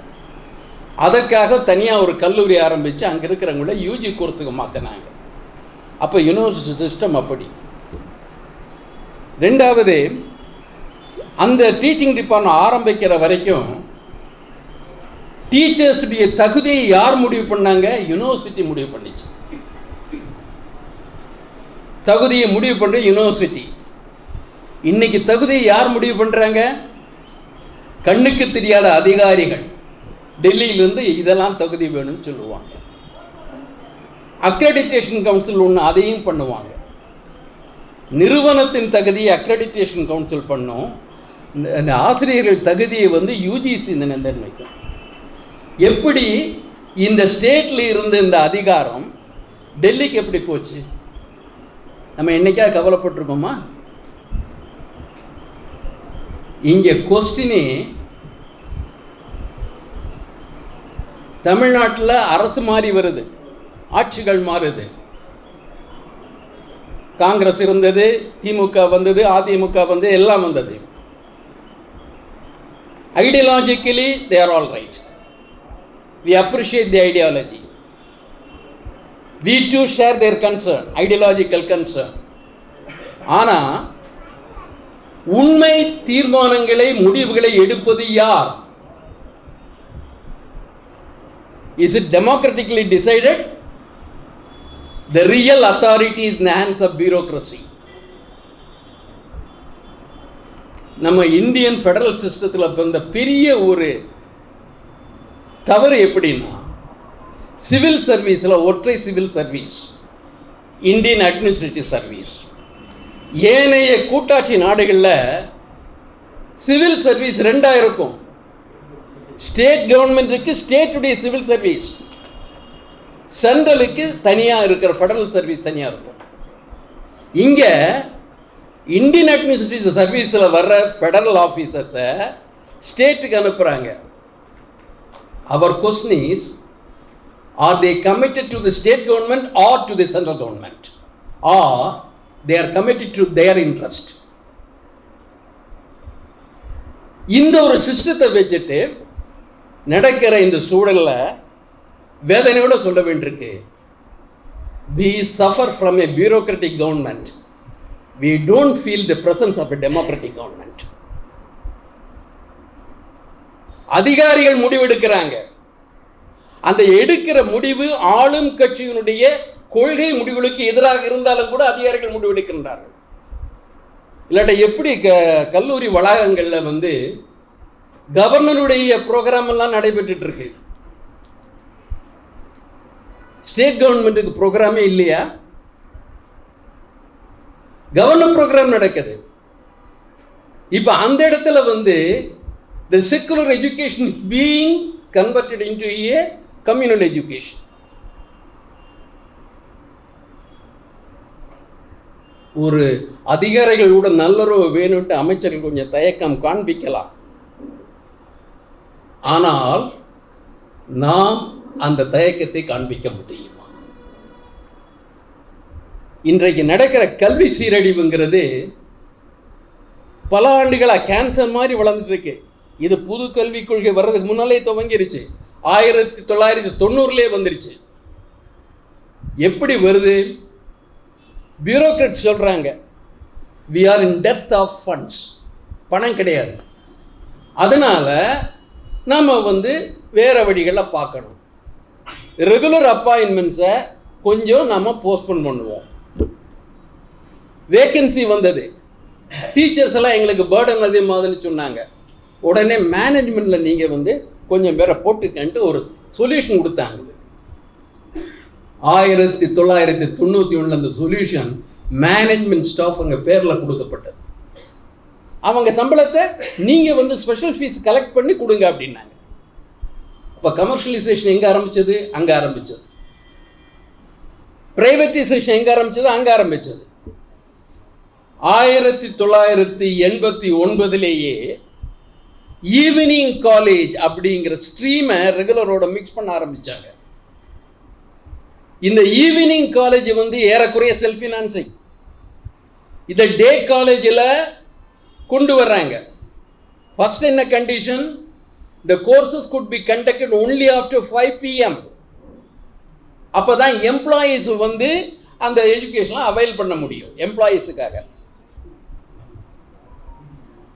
அதற்காக தனியாக ஒரு கல்லூரி ஆரம்பித்து அங்கே இருக்கிறவங்கள யூஜி கோர்ஸுக்கு மாற்றினாங்க. அப்போ யூனிவர்சிட்டி சிஸ்டம் அப்படி. 2வது, அந்த டீச்சிங் டிபார்ட்மெண்ட் ஆரம்பிக்கிற வரைக்கும் டீச்சர்ஸுடைய தகுதியை யார் முடிவு பண்ணாங்க? யூனிவர்சிட்டி முடிவு பண்ணிச்சு. தகுதியை முடிவு பண்ணுற யூனிவர்சிட்டி. இன்னைக்கு தகுதியை யார் முடிவு பண்ணுறாங்க? கண்ணுக்கு தெரியாத அதிகாரிகள் டெல்லியிலிருந்து இதெல்லாம் தகுதி வேணும்னு சொல்லுவாங்க. அக்ரெடிட்டேஷன் கவுன்சில் ஒன்று அதையும் பண்ணுவாங்க. நிறுவனத்தின் தகுதியை அக்ரெடிட்டேஷன் கவுன்சில் பண்ணும். இந்த ஆசிரியர்கள் தகுதியை யூஜிசி நிர்ணயிக்கும். எப்படி இந்த ஸ்டேட்ல இருந்த இந்த அதிகாரம் டெல்லிக்கு எப்படி போச்சு? நம்ம என்னைக்கா கவலைப்பட்டிருக்கோமா? இங்கே கொஸ்டினே தமிழ்நாட்டில் அரசு மாறி வருது, ஆட்சிகள் மாறுது. காங்கிரஸ் இருந்தது, திமுக வந்தது, அதிமுக வந்தது, எல்லாம் வந்தது. Ideologically they are all right. We appreciate the ideology. We too share their concern, ideological concern. ஆனால் உண்மை தீர்மானங்களை, முடிவுகளை எடுப்பது யார்? Is it democratically decided? The real authority is in the hands of bureaucracy. நம்ம இந்தியன் ஃபெடரல் சிஸ்டத்தில் வந்த பெரிய ஒரு தவறு எப்படின்னா, சிவில் சர்வீஸில் ஒற்றை civil service, Indian administrative service. ஏனைய கூட்டாட்சி நாடுகளில் சிவில் சர்வீஸ் 2 இருக்கும். ஸ்டேட் கவர்மெண்ட்டுக்கு ஸ்டேட்டுடைய சிவில் சர்வீஸ், சென்ட்ரலுக்கு தனியாக இருக்கிற ஃபெடரல் சர்வீஸ் தனியாக இருக்கும். இங்கே இந்தியன் அட்மினிஸ்ட்ரேட்டிவ் சர்வீஸில் வர்ற ஃபெடரல் ஆஃபீஸர்ஸை ஸ்டேட்டுக்கு அனுப்புகிறாங்க. Our question is, are they committed to the state government or to the central government, or they are committed to their interest? இந்த ஒரு சிஸ்டத்தை வச்சுட்டு நடக்கிற இந்த சூழலில் வேதனையோட சொல்ல வேண்டியிருக்கு, we suffer from a bureaucratic government, we don't feel the presence of a democratic government. அதிகாரிகள் முடிவெடுக்கிறாங்க, அந்த எடுக்கிற முடிவு ஆளும் கட்சியினுடைய கொள்கை முடிவுகளுக்கு எதிராக இருந்தாலும் கூட அதிகாரிகள் முடிவெடுக்கின்றார்கள். இல்லாட்ட எப்படி கல்லூரி வளாகங்களில் வந்து கவர்னருடைய ப்ரோக்ராம் எல்லாம் நடைபெற்றுட்டு இருக்கு, ஸ்டேட் கவர்மெண்ட்டுக்கு ப்ரோக்ராமே இல்லையா? கவர்னர் ப்ரோக்ராம் நடக்குது. இப்போ அந்த இடத்துல வந்து the secular education is being converted into a communal education. ஒரு அதிகாரிகளோட நல்லுறவு வேணும்ட்டு அமைச்சர்கள் கொஞ்சம் தயக்கம் காண்பிக்கலாம். ஆனால் நாம் அந்த தயக்கத்தை காண்பிக்க முடியுமா? இன்றைக்கு நடக்கிற கல்வி சீரழிவுங்கிறது பல ஆண்டுகளாக கேன்சர் மாதிரி வளர்ந்துட்டு இருக்கு. இது புது கல்விக் கொள்கை வர்றதுக்கு முன்னாலே துவங்கிருச்சு. 1990 வந்துருச்சு. எப்படி வருது? பியூரோக்ராட் சொல்றாங்க, we are in depth of funds, பணம் கிடையாது, அதனால நாம வந்து வேற வழிகளை பார்க்கணும், ரெகுலர் அப்பாயின்மெண்ட்ஸை கொஞ்சம் நம்ம போஸ்ட்போன் பண்ணுவோம். வேக்கன்சி வந்தது, டீச்சர்ஸ் எல்லாம் எங்களுக்கு பேர்டன் அதிகமாகுதுன்னு சொன்னாங்க. உடனே மேனேஜ்மெண்ட்ல நீங்க வந்து கொஞ்சம் பேரை போட்டுக்கன்ட்டு ஒரு சொல்யூஷன் கொடுத்தாங்க. 1991 அந்த சொல்யூஷன் மேனேஜ்மெண்ட் ஸ்டாஃப் அங்கே பேரில் கொடுக்கப்பட்டது. அவங்க சம்பளத்தை நீங்க வந்து ஸ்பெஷல் ஃபீஸ் கலெக்ட் பண்ணி கொடுங்க அப்படின்னாங்க. இப்போ கமர்ஷியலைசேஷன் எங்கே ஆரம்பிச்சது? அங்கே ஆரம்பிச்சது. பிரைவேட்டைசேஷன் எங்கே ஆரம்பிச்சது? அங்கே ஆரம்பிச்சது. 1989 ஈவினிங் காலேஜ் அப்படிங்கிற ஸ்ட்ரீமை ரெகுலரோட மிக்ஸ் பண்ண ஆரம்பிச்சாங்க. இந்த ஈவினிங் காலேஜ் வந்து ஏறக்குறைய செல்ஃப் ஃபினான்சிங். இதை டே காலேஜில் கொண்டு வர்றாங்க. ஃபர்ஸ்ட் என்ன condition? the courses could be conducted only after 5 PM. அப்பதான் எம்ப்ளாயீஸ் வந்து அந்த எஜுகேஷனை அவைல் பண்ண முடியும். எம்ப்ளாயீஸுக்காக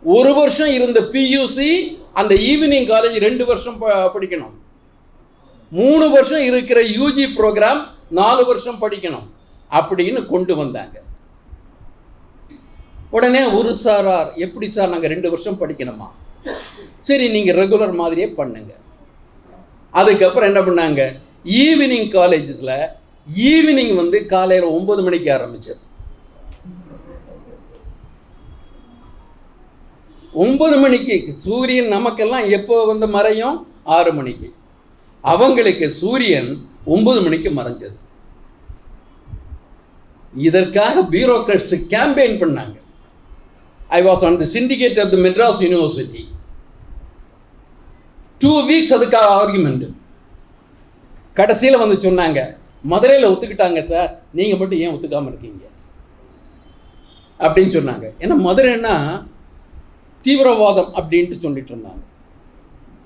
ஒரு வருஷம் இருந்த பியூசி அந்த ஈவினிங் காலேஜ் 2 வருஷம் படிக்கணும். 3 வருஷம் இருக்கிற யூஜி ப்ரோக்ராம் 4 வருஷம் படிக்கணும் அப்படின்னு கொண்டு வந்தாங்க. உடனே ஒரு சாரார், எப்படி சார் நாங்கள் 2 வருஷம் படிக்கணுமா? சரி, நீங்கள் ரெகுலர் மாதிரியே பண்ணுங்க. அதுக்கப்புறம் என்ன பண்ணாங்க? ஈவினிங் காலேஜஸில் ஈவினிங் வந்து காலையில் 9 மணிக்கு ஆரம்பிச்சது. 9 மணிக்கு சூரியன் நமக்கெல்லாம் எப்போ வந்து மறையும்? 6 மணிக்கு. அவங்களுக்கு சூரியன் 9 மணிக்கு மறைஞ்சது. இதற்காக பியூரோக்ராட்ஸ் கேம்பெயின் பண்ணாங்க. I was on the syndicate of the Madras university. 2 weeks அதுக்காக ஆர்குமெண்ட். கடைசியில் வந்து சொன்னாங்க, மதுரையில் ஒத்துக்கிட்டாங்க சார், நீங்கள் மட்டும் ஏன் ஒத்துக்காமல் இருக்கீங்க அப்படின்னு சொன்னாங்க. ஏன்னா மதுரைன்னா தீவிரவாதம் அப்படின்ட்டு சொல்லிட்டு இருந்தாங்க,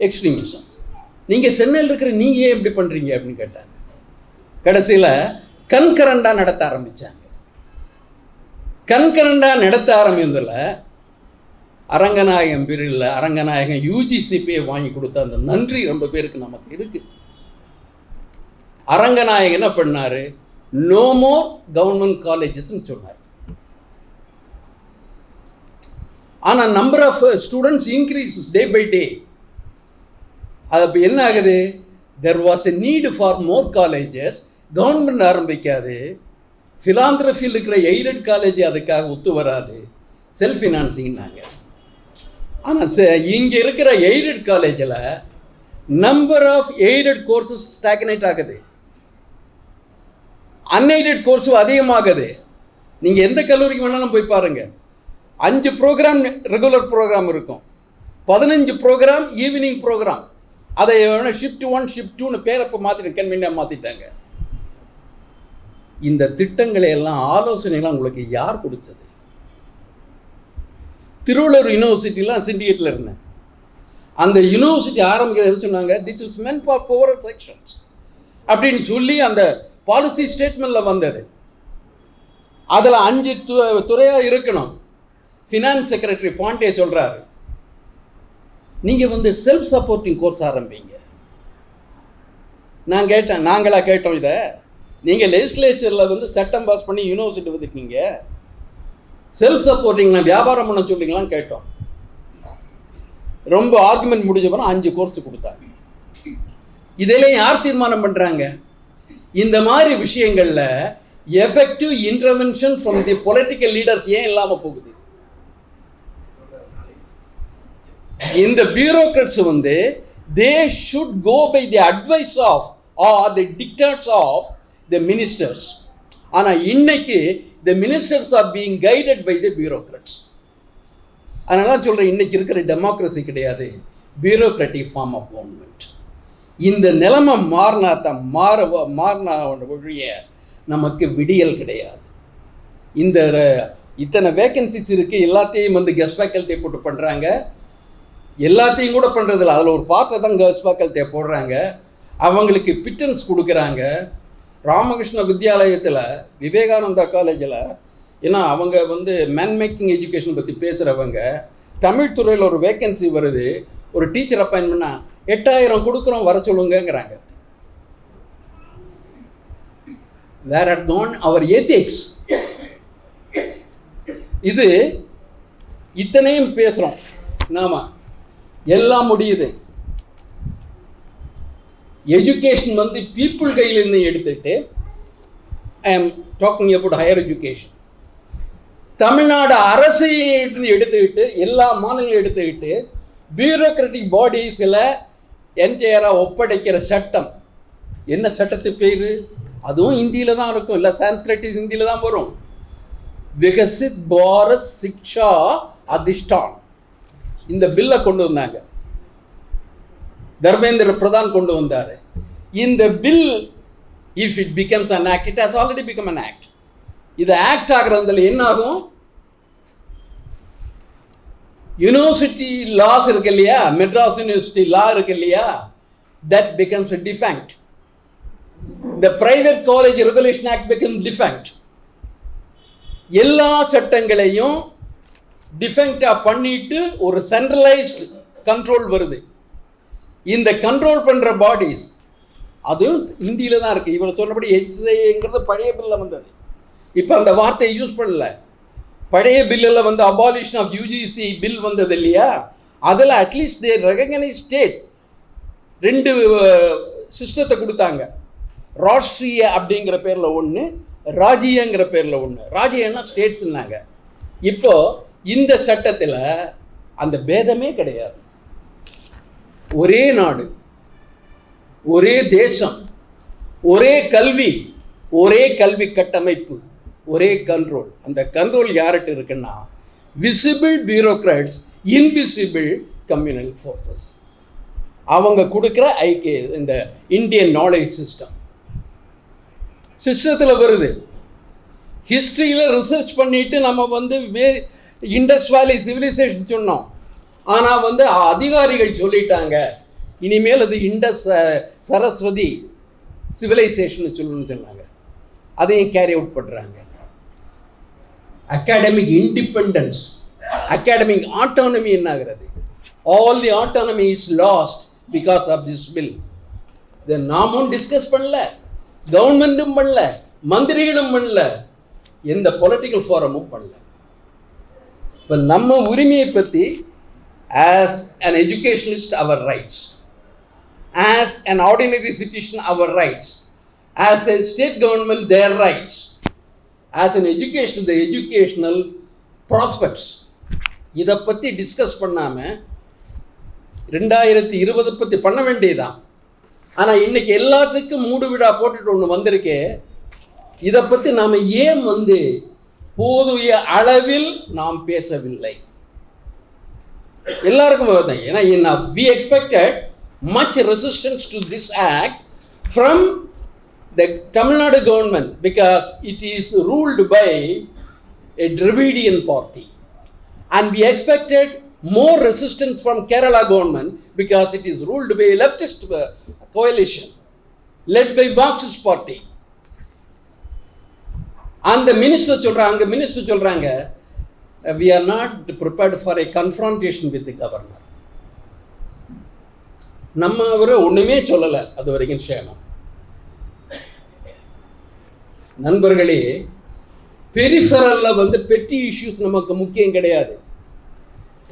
எக்ஸ்ட்ரீமிசம். நீங்கள் சென்னையில் இருக்கிற நீங்கள் ஏன் இப்படி பண்ணுறீங்க அப்படின்னு கேட்டாங்க. கடைசியில் கன்கரண்டாக நடத்த ஆரம்பித்தாங்க. கன்கரண்டாக நடத்த ஆரம்பித்ததில் அரங்கநாயகம் பிரிவில் அரங்கநாயகம் யூஜிசிபியை வாங்கி கொடுத்த அந்த நன்றி ரொம்ப பேருக்கு நமக்கு இருக்கு. அரங்கநாயகம் என்ன பண்ணாரு? நோ மோர் கவர்மெண்ட் காலேஜஸ்ன்னு சொன்னார். ஆனால் number of students increases day by day. அது அப்போ என்ன ஆகுது? There was a need for more colleges. Government ஆரம்பிக்காது, ஃபிலாந்திரஃபியில் இருக்கிற எய்டட் காலேஜ் அதுக்காக ஒத்து வராது, செல்ஃப் ஃபினான்சிங்னாங்க. ஆனால் இங்கே இருக்கிற எய்டட் காலேஜில் number of aided courses stagnate ஆகுது, அன்எய்டட் கோர்ஸும் அதிகமாகுது. நீங்கள் எந்த கல்லூரிக்கு வேணாலும் போய் பாருங்கள், 5 ப்ரோக்ராம் ரெகுலர் ப்ரோக்ராம் இருக்கும், 15 ப்ரோக்ராம் ஈவினிங் ப்ரோக்ராம். அதை ஷிஃப்ட் 1 ஷிஃப்ட் 2ன்னு பேரப்போ மாற்றிட்டு கன்வீனியாக மாற்றிட்டாங்க. இந்த திட்டங்களை எல்லாம் ஆலோசனைலாம் உங்களுக்கு யார் கொடுத்தது? திருவள்ளூர் யூனிவர்சிட்டிலாம் சிண்டிகேட்டில் இருந்தேன். அந்த யூனிவர்சிட்டி ஆரம்பிக்கிறது சொன்னாங்க, this is meant for poor sections அப்படின்னு சொல்லி அந்த பாலிசி ஸ்டேட்மெண்ட்டில் வந்தது. அதில் 5 துறையாக இருக்கணும். ஃபினான்ஸ் செக்ரட்டரி பாண்டே சொல்கிறாரு, நீங்கள் செல்ஃப் சப்போர்ட்டிங் கோர்ஸ் ஆரம்பிங்க. நான் கேட்டேன், நாங்களாக கேட்டோம் இதை? நீங்கள் லெஜிஸ்லேச்சரில் சட்டம் பாஸ் பண்ணி யூனிவர்சிட்டி வந்துருக்கீங்க, செல்ஃப் சப்போர்ட்டிங் நான் வியாபாரம் பண்ண சொல்கிறீங்களான்னு கேட்டோம். ரொம்ப ஆர்குமெண்ட் முடிஞ்சப்பறம் 5 கோர்ஸ் கொடுத்தாங்க. இதெல்லாம் யார் தீர்மானம் பண்ணுறாங்க? இந்த மாதிரி விஷயங்களில் effective intervention from the political leaders ஏன் இல்லாமல் போகுது? இந்த bureaucrats they should go by the advice of or the dictates of the ministers. ஆனால் இன்னைக்கு the ministers are being guided by the bureaucrats. அதனால தான் சொல்கிறேன், இன்னைக்கு இருக்கிற டெமோக்ரஸி கிடையாது, பியூரோக்ராட்டிக் ஃபார்ம் ஆஃப் கவர்மெண்ட். இந்த நிலைமை மாறினா ஒழிய நமக்கு விடியல் கிடையாது. இந்த இத்தனை வேக்கன்சிஸ் இருக்குது, எல்லாத்தையும் கெஸ்ட் ஃபேக்கல்ட்டியை போட்டு பண்ணுறாங்க. எல்லாத்தையும் கூட பண்ணுறதில்ல, அதில் ஒரு பார்ட்டை தான் கெஸ்ட் ஃபேக்கல்ட்டியை போடுறாங்க. அவங்களுக்கு பிட்டன்ஸ் கொடுக்குறாங்க. ராமகிருஷ்ண வித்யாலயத்தில், விவேகானந்தா காலேஜில், ஏன்னா அவங்க மேன் மேக்கிங் எஜுகேஷன் பற்றி பேசுகிறவங்க, தமிழ் துறையில் ஒரு வேக்கன்சி வருது, ஒரு டீச்சர் அப்பாயின் பண்ணால் 8000 கொடுக்குறோம், வர சொல்லுங்கிறாங்க. Where are known our ethics. இது இத்தனையும் பேசுகிறோம் நாம, எல்லாம் முடியுது. எஜுகேஷன் பீப்புள் கையிலிருந்து எடுத்துட்டு, I am talking about higher education. Tamil Nadu அரசையிலிருந்து எடுத்துக்கிட்டு, எல்லா மாநிலங்களும் எடுத்துக்கிட்டு, பியூரோக்ராட்டிக் பாடிஸில் என்டையராக ஒப்படைக்கிற சட்டம். என்ன சட்டத்து பேர்? அதுவும் இந்தியில் தான் இருக்கும், இல்லை சான்ஸ்கிரிட் ஹிந்தியில் தான் வரும். விகசித் பாரத் சிக்ஷா அதிஷ்டான். இந்த பில்லை கொண்டு வந்தாங்க, தர்மேந்திர பிரதான் கொண்டு வந்தார். இந்த bill, if it becomes an act, it has already become an act. இது ஆக்ட் ஆகிறதுல என்ன ஆகும்? யூனிவர்சிட்டி லாஸ் இருக்கு இல்லையா, மெட்ராஸ் யூனிவர்சிட்டி லா இருக்கு இல்லையா, that becomes a defunct. The private college regulation act becomes defunct. எல்லா சட்டங்களையும் டிஃபெக்டா பண்ணிட்டு ஒரு சென்ட்ரலைஸ்ட் கண்ட்ரோல் வருது. இந்த கண்ட்ரோல் பண்ற பாடிஸ் அதுவும் இந்தியில தான் இருக்கு. இவர் சொன்னபடி HCIங்கிறது பழைய பில்ல வந்தது, இப்போ அந்த வார்த்தையை யூஸ் பண்ணல. பழைய பில்லில் அபாலிஷன் ஆஃப் UGC பில் வந்தது இல்லையா, அதில் அட்லீஸ்ட் தே ரெகக்னைஸ் ஸ்டேட். 2 சிஸ்டத்தை கொடுத்தாங்க, ராஷ்ட்ரிய அப்படிங்கிற பேரில் ஒன்று, ராஜ்யங்கிற பேரில் ஒன்று. ராஜ்யன்னா ஸ்டேட்ஸ்னாங்க. இப்போ இந்த சட்டத்தில் அந்த பேதமே கிடையாது. ஒரே நாடு, ஒரே தேசம், ஒரே கல்வி, ஒரே கல்வி கட்டமைப்பு, ஒரே கண்ட்ரோல். அந்த கண்ட்ரோல் யார்கிட்ட இருக்குன்னா, visible bureaucrats, invisible communal forces. அவங்க கொடுக்குற இந்த இந்தியன் நாலேஜ் சிஸ்டத்தில் வருது. ஹிஸ்ட்ரியில் ரிசர்ச் பண்ணிட்டு நம்ம இண்டஸ் வேலி சிவிலைசேஷன் சொன்னோம். ஆனால் அதிகாரிகள் சொல்லிட்டாங்க, இனிமேல் அது இண்டஸ் சரஸ்வதி சிவிலைசேஷன் சொல்லணும்னு சொன்னாங்க. அதையும் கேரி அவுட் பண்ணுறாங்க. அகாடமிக் இண்டிபெண்டன்ஸ், அகாடமிக் ஆட்டோனமி என்ன ஆகிறது? All the autonomy is lost because of this bill. இதை நாமும் டிஸ்கஸ் பண்ணல, கவர்மெண்ட்டும் பண்ணல, மந்திரிகளும் பண்ணல, எந்த பொலிட்டிக்கல் ஃபோரமும் பண்ணல. இப்போ நம்ம உரிமையை பற்றி, as an educationist our rights, as an ordinary citizen our rights, as a state government their rights, as an education the educational prospects, இதை பற்றி டிஸ்கஸ் பண்ணாமல் 2020 பற்றி பண்ண வேண்டியதுதான். ஆனால் இன்னைக்கு எல்லாத்துக்கும் மூடு விழா போட்டுட்டு ஒன்று வந்திருக்கே, இதை பற்றி நாம் ஏன் போதிய அளவில் நாம் பேசவில்லை? எல்லாருக்கும் ஏன்னா we expected much resistance to this act from the Tamil Nadu government because it is ruled by a Dravidian party, and we expected more resistance from Kerala government because it is ruled by a leftist coalition led by Marxist party. And the minister சொல்றாங்க we are not prepared for a confrontation with the governor. நம்ம அவரை ஒண்ணுமே சொல்லல அது வரைக்கும் சேமம். நண்பர்களே, பெரிஃபரல்ல பெட்டி இஷ்யூஸ் நமக்கு முக்கியம் கிடையாது.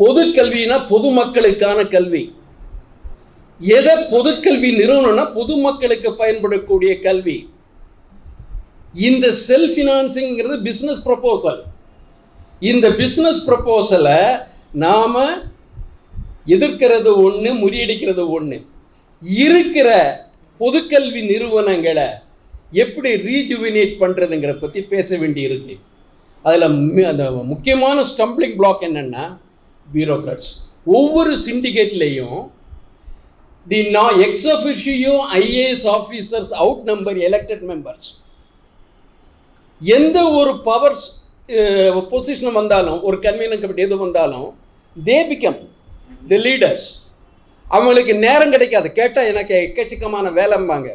பொது கல்வினா பொதுமக்களுக்கான கல்வி. எதை பொதுக்கல்வி நிறுவனம்னா பொதுமக்களுக்கு பயன்படக்கூடிய கல்வி. இந்த செல்ஃப் ஃபினான்சிங்கிறது பிஸ்னஸ் ப்ரொபோசல். இந்த பிஸ்னஸ் ப்ரொபோசலை நாம எதிர்க்கிறது ஒன்று, முறியடிக்கிறது ஒன்று. இருக்கிற பொதுக்கல்வி நிறுவனங்களை எப்படி ரீஜுவினேட் பண்ணுறதுங்கிற பற்றி பேச வேண்டி இருக்கு. அதில் அந்த முக்கியமான ஸ்டம்பிளிங் பிளாக் என்னென்னா பியூரோக்ராட்ஸ். ஒவ்வொரு சிண்டிகேட்லேயும் the ex officio IAS officers out number elected members. எந்த ஒரு பவர்ஸ் பொசிஷன் வந்தாலும், ஒரு கன்வீனர் கமிட்டி எது வந்தாலும், தே பிகம் தி லீடர்ஸ். அவங்களுக்கு நேரம் கிடைக்காது. கேட்டால் எனக்கு எக்கச்சக்கமான வேலைம்பாங்க.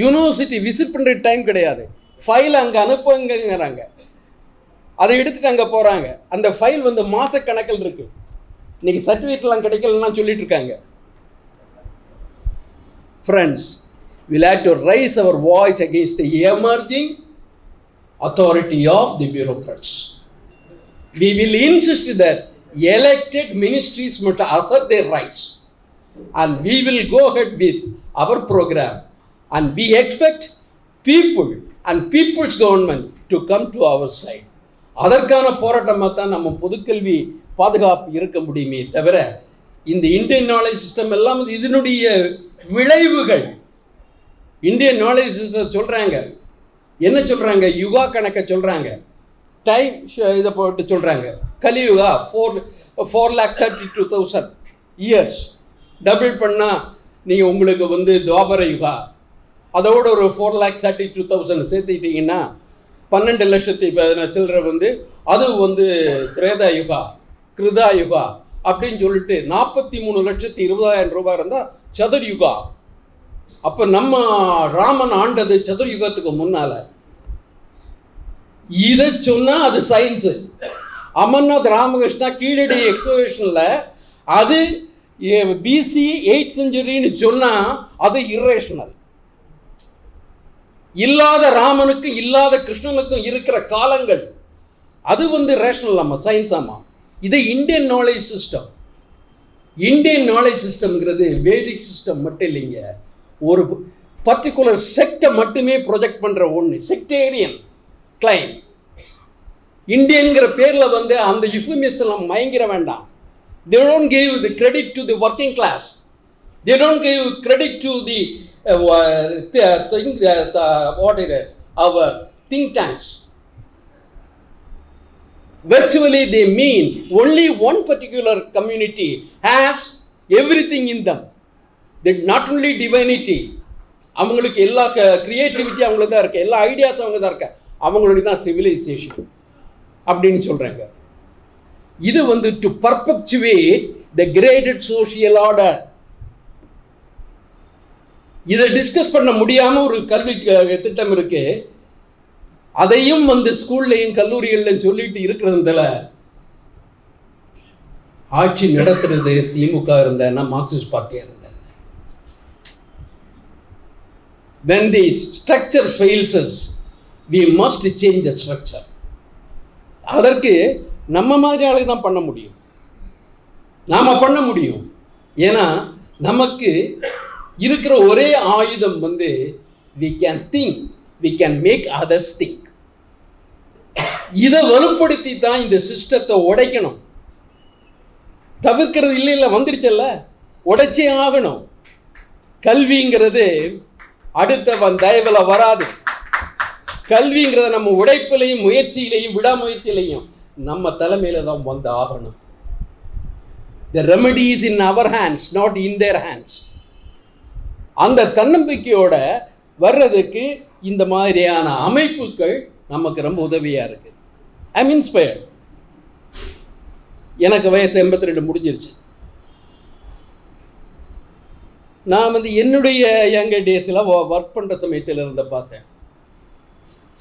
யூனிவர்சிட்டி விசிட் பண்ணுற டைம் கிடையாது. ஃபைல் அங்கே அனுப்புங்கிறாங்க, அதை எடுத்துட்டு அங்கே போகிறாங்க. அந்த ஃபைல் மாதக்கணக்கில் இருக்கு. இன்னைக்கு சர்டிஃபிகேட்லாம் கிடைக்கலன்னா சொல்லிட்டு இருக்காங்க. Friends, we'll have to raise our voice against the emerging authority of the bureaucrats. We will insist that elected ministries must assert their rights, and we will go ahead with our program, and we expect people and people's government to come to our side. அதற்கான போராட்டமாக தான் நம்ம பொதுக்கல்வி பாதுகாப்பு இருக்க முடியுமே தவிர இந்த Indian knowledge system எல்லாம் இதனுடைய விளைவுகள். இந்தியன் நாலேஜ் சிஸ்டம் சொல்கிறாங்க, என்ன சொல்கிறாங்க, யுகா கணக்கை சொல்கிறாங்க, டைம் இதை போட்டு சொல்கிறாங்க. கலியுகா 4,32,000 இயர்ஸ். டபுள் பண்ணால் நீங்கள் உங்களுக்கு துவாபர யுகா, அதோட ஒரு 4,32,000 சேர்த்துக்கிட்டிங்கன்னா 12,00,000 சில்லரை அது திரேதா யுகா, கிருதா யுகா அப்படின்னு சொல்லிட்டு 43,20,000 ரூபாய் இருந்தால் சதுர்யுகா. அப்போ நம்ம ராமன் ஆண்டது சதுர்யுகத்துக்கு முன்னால. இதை சொன்னால் அது சயின்ஸு. அமர்நாத் ராமகிருஷ்ணா கீழடி எக்ஸ்பிளேஷனில் அது BC 8th centuryன்னு சொன்னால் அது இரேஷனல். இல்லாத ராமனுக்கும் இல்லாத கிருஷ்ணனுக்கும் இருக்கிற காலங்கள் அது ரேஷனல் ஆமா, சயின்ஸ் ஆமா. இது Indian knowledge system. Indian knowledge சிஸ்டம்ங்கிறது வேதிக் சிஸ்டம் மட்டும் இல்லைங்க, ஒரு பர்டிகுலர் செக்டை மட்டுமே ப்ரொஜெக்ட் பண்ணுற ஒன்று, செக்டேரியன் கிளைம். இந்தியன்கிற பேரில் அந்த யுஃபிமிஸ்டில் நம்ம மயங்கிற வேண்டாம். They don't give the credit to the working class. They don't give credit to the our think tanks. Virtually they mean only one particular community has everything in them. That not only divinity, அவங்களுக்கு எல்லா creativity அவங்களுக்கு தான் இருக்கு, எல்லா ஐடியாஸும் அவங்க தான் இருக்கு, அவங்களுடைய தான் சிவிலைசேஷன் அப்படின்னு சொல்றாங்க. இது to perpetuate the graded social order. இதை டிஸ்கஸ் பண்ண முடியாமல் ஒரு கல்வி திட்டம் இருக்கு. அதையும் ஸ்கூல்லையும் கல்லூரிகள்லையும் சொல்லிட்டு இருக்கிறதுல ஆட்சி நடத்துறது திமுக இருந்தேன்னா மார்க்சிஸ்ட் பார்ட்டியாக இருந்தேன். When the structure fails us, we must change the structure. அதற்கு நம்ம மாதிரி ஆளுக்கு தான் பண்ண முடியும், நாம பண்ண முடியும். ஏன்னா நமக்கு இருக்கிற ஒரே ஆயுதம் we can think, we can make others think. இதை வலுப்படுத்தி தான் இந்த சிஸ்டத்தை உடைக்கணும். தவிர்க்கிறது இல்லை, வந்துருச்சல்ல, உடைச்சே ஆகணும். கல்விங்கிறது அடுத்தவன் தயவில் வராது. கல்விங்கிறத நம்ம உடைப்பிலையும் முயற்சியிலையும் விடாமுயற்சியிலையும் நம்ம தலைமையில தான் ஆகணும். The remedy is in our hands, not in their hands. அந்த தன்னம்பிக்கையோட வர்றதுக்கு இந்த மாதிரியான அமைப்புகள் நமக்கு ரொம்ப உதவியாக இருக்குது. I am inspired. எனக்கு வயசு 82 முடிஞ்சிருச்சு. நான் என்னுடைய யங்கர் டேஸில் ஒர்க் பண்ணுற சமயத்தில் இருந்த பார்த்தேன்.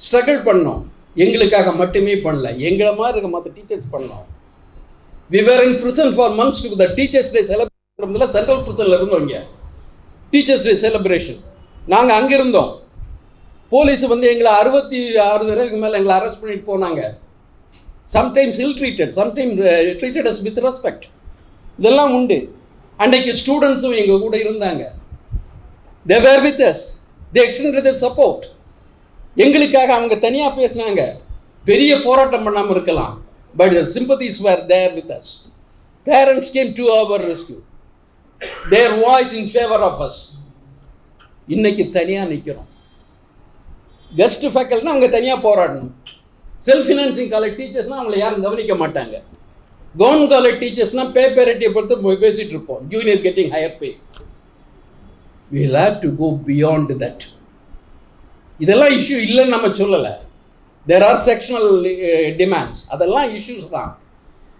ஸ்ட்ரகிள் பண்ணோம். எங்களுக்காக மட்டுமே பண்ணல, எங்களை மாதிரி இருக்க மற்ற டீச்சர்ஸ் பண்ணோம். We were in prison for months to the Teachers Day celebration. Central பிரிசனில் இருந்தோம். இங்கே டீச்சர்ஸ் டே செலிப்ரேஷன் நாங்கள் அங்கே இருந்தோம். போலீஸ் எங்களை 66 தடவைக்கு மேலே எங்களை அரெஸ்ட் பண்ணிட்டு போனாங்க. Sometimes ill treated, sometimes treated as with respect. இதெல்லாம் உண்டு. அன்றைக்கு ஸ்டூடெண்ட்ஸும் எங்கள் கூட இருந்தாங்க. they were with us, they extended their support. எங்களுக்காக அவங்க தனியாக பேசினாங்க. பெரிய போராட்டம் பண்ணாமல் இருக்கலாம், but the sympathies were there with us. Parents came to our rescue, their voice in favor of us. இன்னைக்கு தனியாக நிற்கிறோம். கெஸ்ட் ஃபேக்கல்ட்னா அவங்க தனியாக போராடணும். செல்ஃப் ஃபினான்சிங் காலேஜ் டீச்சர்ஸ்னால் அவங்களை யாரும் கவனிக்க மாட்டாங்க. கவர்மெண்ட் காலேஜ் டீச்சர்ஸ்னால் பேரட்டியை பொறுத்து பேசிகிட்டு இருப்போம். Junior getting higher pay. we will have to go beyond that. இதெல்லாம் இஷ்யூ இல்லைன்னு நம்ம சொல்லலை. there are sectional demands, அதெல்லாம் இஷ்யூஸ் தான்.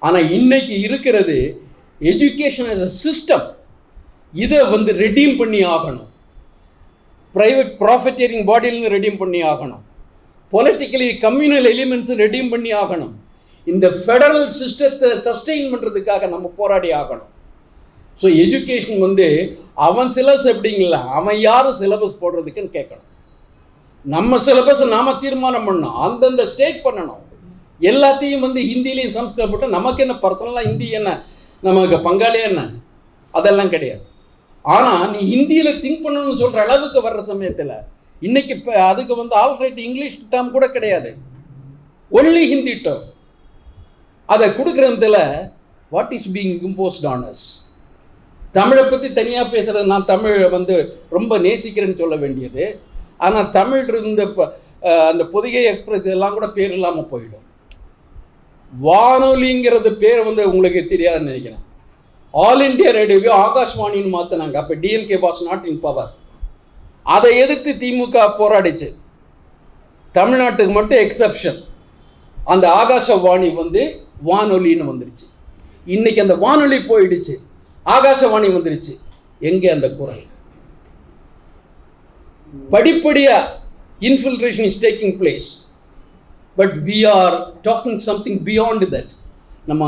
ஆனால் இன்னைக்கு இருக்கிறது எஜுகேஷன் as a சிஸ்டம். இதை ரெடீம் பண்ணி ஆகணும். ப்ரைவேட் ப்ராஃபிட்டரிங் பாடியிலேருந்து ரெடீம் பண்ணி ஆகணும். பொலிட்டிக்கலி கம்யூனல் எலிமெண்ட்ஸு ரெடீம் பண்ணி ஆகணும். இந்த ஃபெடரல் சிஸ்டத்தை சஸ்டெயின் பண்ணுறதுக்காக நம்ம போராடி ஆகணும். ஸோ எஜுகேஷன் அவன் சிலபஸ் எப்படிங்களா, அவன் யாரும் சிலபஸ் போடுறதுக்குன்னு கேட்கணும். நம்ம சிலபஸ் நாம் தீர்மானம் பண்ணணும். அந்தந்த ஸ்டேட் பண்ணணும். எல்லாத்தையும் ஹிந்திலையும் சம்ஸ்கிருதம் போட்டால் நமக்கு என்ன பர்சனலாக ஹிந்தி என்ன, நமக்கு பங்காளி என்ன, அதெல்லாம் கிடையாது. ஆனால் நீ ஹிந்தியில் திங்க் பண்ணணும்னு சொல்கிற அளவுக்கு வர்ற சமயத்தில் இன்றைக்கி இப்போ அதுக்கு ஆல்ரெடி இங்கிலீஷ் டேர்ம் கூட கிடையாது, ஒன்லி ஹிந்தி டேர்ம். அதை கொடுக்குறதுல what is being imposed on us. தமிழை பற்றி தனியாக பேசுகிறது, நான் தமிழ் ரொம்ப நேசிக்கிறேன்னு சொல்ல வேண்டியது. ஆனால் தமிழ் இருந்த அந்த பொதிகை எக்ஸ்பிரஸ் இதெல்லாம் கூட பேர் இல்லாமல் போயிடும். வானொலிங்கிறது பேர் உங்களுக்கு தெரியாதுன்னு நினைக்கிறேன். ஆல் இண்டியா ரேடியோவே ஆகாஷ்வாணின்னு மாற்றினாங்க. அப்போ DMK was not in power. அதை எதிர்த்து திமுக போராடிச்சு. தமிழ்நாட்டுக்கு மட்டும் எக்ஸப்ஷன். அந்த ஆகாசவாணி வானொலின்னு வந்துடுச்சு. இன்றைக்கி அந்த வானொலி போயிடுச்சு, ஆகாசவாணி வந்துடுச்சு. எங்கே அந்த குரல்? படிப்படியாக infiltration is taking place. But we are talking something beyond that. நம்ம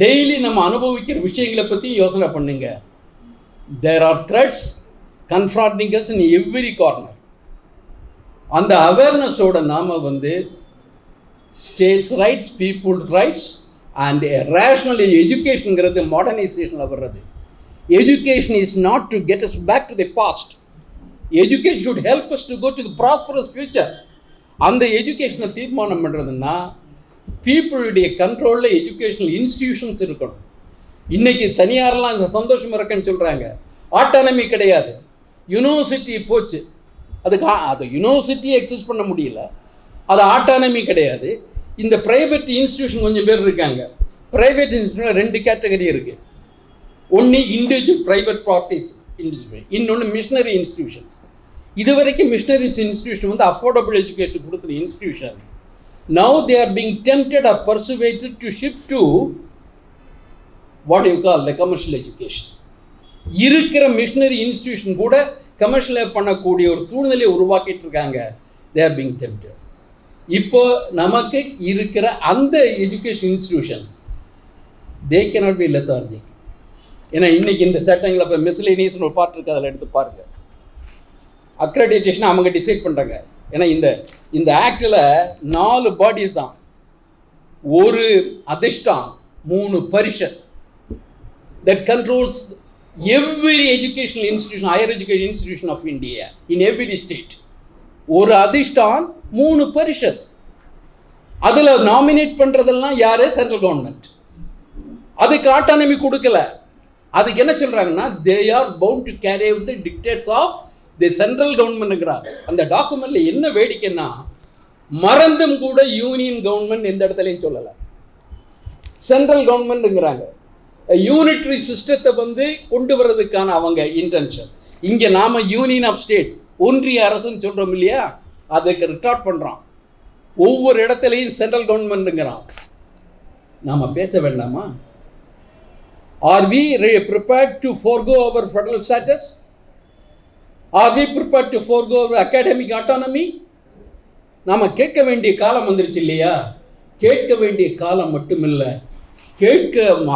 டெய்லி நம்ம அனுபவிக்கிற விஷயங்களை பற்றி யோசனை பண்ணுங்க. There are threats confronting us in every corner. அந்த அவேர்னஸோட நாம் states rights, people's rights and rational எஜுகேஷனுங்கிறது மாடர்னைசேஷனில் வர்றது. Education is not to get us back to the past. Education should help us to go to the prosperous future. அந்த எஜுகேஷனை தீர்மானம் பண்ணுறதுன்னா பீப்புளுடைய கண்ட்ரோலில் எஜுகேஷனல் இன்ஸ்டிடியூஷன்ஸ் இருக்கணும். இன்றைக்கி தனியாரெலாம் இந்த சந்தோஷம் இருக்குன்னு சொல்கிறாங்க. ஆட்டானமி கிடையாது. யூனிவர்சிட்டி போச்சு, அது யூனிவர்சிட்டியை எக்ஸஸ் பண்ண முடியல. அது ஆட்டானமி கிடையாது. இந்த ப்ரைவேட் இன்ஸ்டிடியூஷன் கொஞ்சம் பேர் இருக்காங்க. ப்ரைவேட் இன்ஸ்டிடியூஷன் 2 கேட்டகரி இருக்குது. ஒன்று இண்டிவிஜுவல் ப்ரைவேட் ப்ராக்டிஸ் இன்ஸ்டிடியூஷன், இன்னொன்று மிஷனரி இன்ஸ்டிடியூஷன்ஸ். இது வரைக்கும் மிஷனரிஸ் இன்ஸ்டிடியூஷன் அஃபோர்டபுள் எஜுகேஷன் கொடுக்குற institution. Now they are being tempted or persuaded to shift to what you call the commercial education. இருக்கிற மிஷனரி இன்ஸ்டிடியூஷன் கூட commercial பண்ணக்கூடிய ஒரு சூழ்நிலையை உருவாக்கிட்டு இருக்காங்க. they are being tempted. இப்போ நமக்கு இருக்கிற அந்த education institution they cannot be lethargic. ஏன்னா இன்னைக்கு இந்த சட்டங்களை இப்போ மிஸ்லேனியஸ்னு ஒரு பார்ட் இருக்குது, அதில் எடுத்து பாருங்கள். அக்ரெடிட்டேஷன் அவங்க டிசைட் பண்ணுறாங்க. ஏன்னா இந்த ஆக்டில் 4 பாடிஸ் தான், ஒரு அதிஷ்டான், 3 Parishad that controls every educational institution, higher education institution of India in every state. ஒரு அதிஷ்டான், 3 பரிஷத். அதில் நாமினேட் பண்ணுறதெல்லாம் யார்? Central government. அதுக்கு ஆட்டானமி கொடுக்கல. அதுக்கு என்ன சொல்கிறாங்கன்னா they are bound to carry out the dictates of the central government. அந்த டாக்குமெண்ட்ல என்ன வேடிக்கைன்னா மறந்தும் கூட யூனியன் கவர்மெண்ட் எந்த இடத்துலையும் சொல்லலை, சென்ட்ரல் கவர்மெண்ட்டுங்கிறாங்க. யூனிட்ரி சிஸ்டத்தை வந்து கொண்டு வர்றதுக்கான அவங்க இன்டென்ஷன். இங்கே நாம் யூனியன் ஆஃப் ஸ்டேட்ஸ், ஒன்றிய அரசுன்னு சொல்கிறோம் இல்லையா, அதுக்கு ரிட்டார்ட் பண்ணுறான். ஒவ்வொரு இடத்துலையும் சென்ட்ரல் கவர்மெண்ட்டுங்கிறான். நாம் பேச வேண்டாமா? Are we prepared to forego our federal status? Are we prepared to forego our academic autonomy? நாம் கேட்க வேண்டிய காலம் வந்துருச்சு இல்லையா? கேட்க வேண்டிய காலம் மட்டுமில்லை,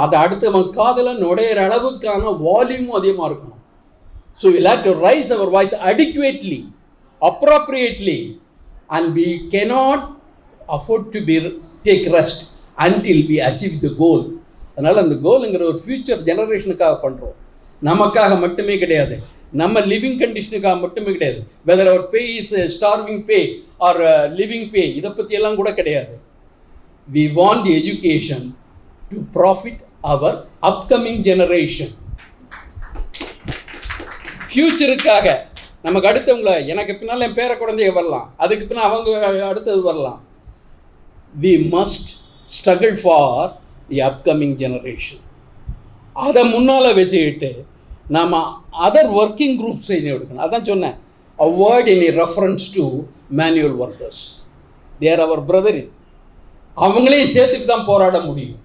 அதை அடுத்த காதில் நுழையிற அளவுக்கான வால்யூமும் அதிகமாக இருக்கணும். So we'll have to raise our voice adequately, appropriately, and we cannot afford to take rest until we achieve the goal. அதனால் அந்த கோலுங்கிற ஒரு ஃபியூச்சர் ஜெனரேஷனுக்காக பண்ணுறோம், நமக்காக மட்டுமே கிடையாது, நம்ம லிவிங் கண்டிஷனுக்காக மட்டுமே கிடையாது. Whether our pay is starving pay or living pay, இதை பற்றியெல்லாம் கூட கிடையாது. We want the education to profit our upcoming generation. ஃபியூச்சருக்காக நமக்கு அடுத்தவங்களை, எனக்கு பின்னால் என் பேர குழந்தைய வரலாம், அதுக்கு பின்னால் அவங்க அடுத்தது வரலாம். We must struggle for the upcoming generation. அதை முன்னால் வச்சுக்கிட்டு நாம் அதர் ஒர்க்கிங் குரூப்ஸை எடுக்கணும். அதான் சொன்னேன், avoid any reference to manual workers. There our brethren. அவங்களையும் சேர்த்துட்டு தான் போராட முடியும்,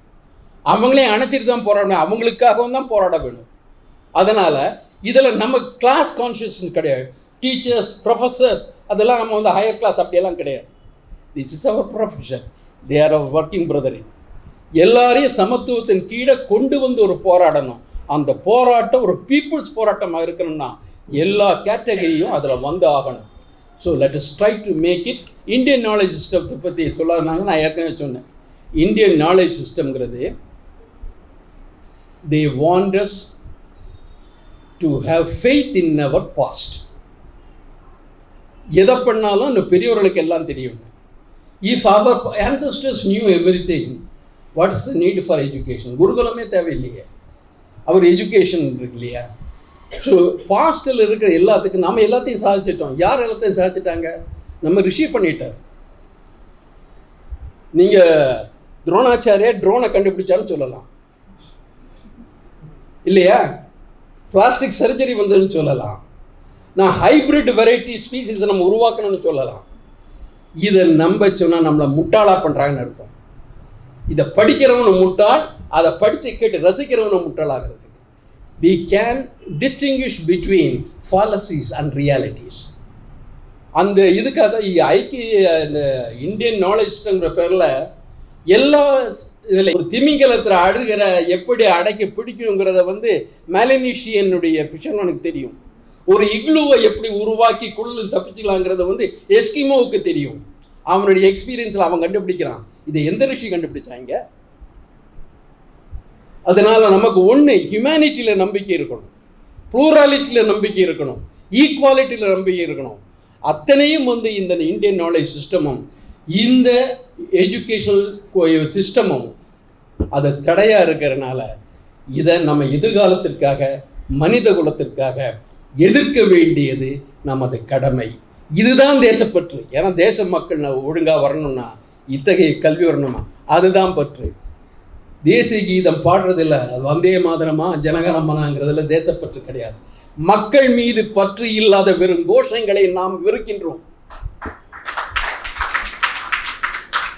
அவங்களையும் அணைச்சிட்டு தான் போராட முடியும், அவங்களுக்காகவும் தான் போராட வேணும். அதனால் இதில் நம்ம கிளாஸ் கான்ஷியஸ் கிடையாது. டீச்சர்ஸ், ப்ரொஃபஸர்ஸ் அதெல்லாம் நம்ம வந்து ஹையர் கிளாஸ் அப்படியெல்லாம் கிடையாது. This is our profession, they are our working பிரதரின். எல்லாரையும் சமத்துவத்தின் கீழே கொண்டு வந்து ஒரு போராடணும். அந்த போராட்டம் ஒரு பீப்புள்ஸ் போராட்டமாக இருக்கணும்னா எல்லா கேட்டகரியும் அதில் வந்து ஆகணும். So let us try to make it. Indian knowledge சிஸ்டத்தை பற்றி சொல்லாதனாங்க, நான் ஏற்கனவே சொன்னேன். இந்தியன் நாலேஜ் சிஸ்டம்ங்கிறது they want us to have faith in our past. எதை பண்ணாலும் இந்த பெரியவர்களுக்கு எல்லாம் தெரியும். If our ancestors knew everything, what is the need for education? குருகுலமே தேவையில்லையே, அவர் எஜுகேஷன் இருக்கு இல்லையா? ஸோ பாஸ்டில் இருக்கிற எல்லாத்துக்கும் நம்ம எல்லாத்தையும் சாதிச்சிட்டோம். யார் எல்லாத்தையும் சாதிச்சிட்டாங்க? நம்ம ரிஷி பண்ணிட்டார். நீங்கள் துரோணாச்சாரியா ட்ரோனை கண்டுபிடிச்சாலும் சொல்லலாம் இல்லையா? பிளாஸ்டிக் சர்ஜரி வந்ததுன்னு சொல்லலாம். நான் ஹைப்ரிட் வெரைட்டி ஸ்பீசிஸை நம்ம உருவாக்கணும்னு சொல்லலாம். இதை நம்ப சொன்னால் நம்மளை முட்டாளாக பண்ணுறாங்கன்னு அர்த்தம். இதை படிக்கிறவனு முட்டாள், அதை படித்து கேட்டு ரசிக்கிறவனு முட்டாளாகிறது. We can distinguish between fallacies and realities. அந்த இதுக்காக ஐக்கிய இந்த இந்தியன் நாலேஜ் சிஸ்டம்ங்கிற பேரில் எல்லா இதில் ஒரு திமிங்கலத்தில் அழுகிற எப்படி அடைக்க பிடிக்கணுங்கிறத வந்து மெலனீஷியனுடைய ஃபிஷர்மேனுக்கு தெரியும். ஒரு இக்லூவை எப்படி உருவாக்கி குள்ளு தப்பிச்சுக்கலாங்கிறத வந்து எஸ்கிமோவுக்கு தெரியும். அவனுடைய எக்ஸ்பீரியன்ஸில் அவன் கண்டுபிடிக்கிறான். இதை எந்த ரிஷி கண்டுபிடிச்சாங்க? அதனால் நமக்கு ஒன்று, ஹியூமனிட்டியில் நம்பிக்கை இருக்கணும், ப்ளூராலிட்டியில் நம்பிக்கை இருக்கணும், ஈக்குவாலிட்டியில் நம்பிக்கை இருக்கணும். அத்தனையும் வந்து இந்த இந்தியன் நாலேஜ் சிஸ்டமும் இந்த எஜுகேஷனல் சிஸ்டமும் அது தடையாக இருக்கிறதுனால இதை நம்ம எதிர்காலத்திற்காக மனித குலத்திற்காக எதிர்க்க வேண்டியது நமது கடமை. இதுதான் தேசப்பற்று. ஏன்னா தேச மக்கள் ஒழுங்காக வரணும்னா இத்தகைய கல்வி வரணுமா, அதுதான் பற்று. தேசிய கீதம் பாடுறதில்ல, வந்தே மாதரமா ஜனகணமனாங்கிறதுல தேசப்பற்று கிடையாது. மக்கள் மீது பற்று இல்லாத வெறும் கோஷங்களை நாம் வெறுக்கின்றோம்.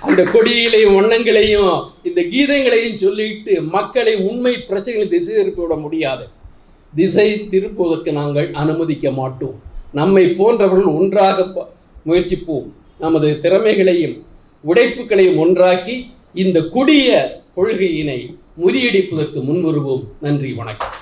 அந்த கொடியிலையும் வண்ணங்களையும் இந்த கீதங்களையும் சொல்லிட்டு மக்களை உண்மை பிரச்சனைகளை திசை திருப்பி விட முடியாது. திசை திருப்புவதற்கு நாங்கள் அனுமதிக்க மாட்டோம். நம்மை போன்றவர்கள் ஒன்றாக முயற்சிப்போம். நமது திறமைகளையும் உடைப்புகளையும் ஒன்றாக்கி இந்த கொடிய கொள்கையினை முறியடிப்பதற்கு முன்வருவோம். நன்றி, வணக்கம்.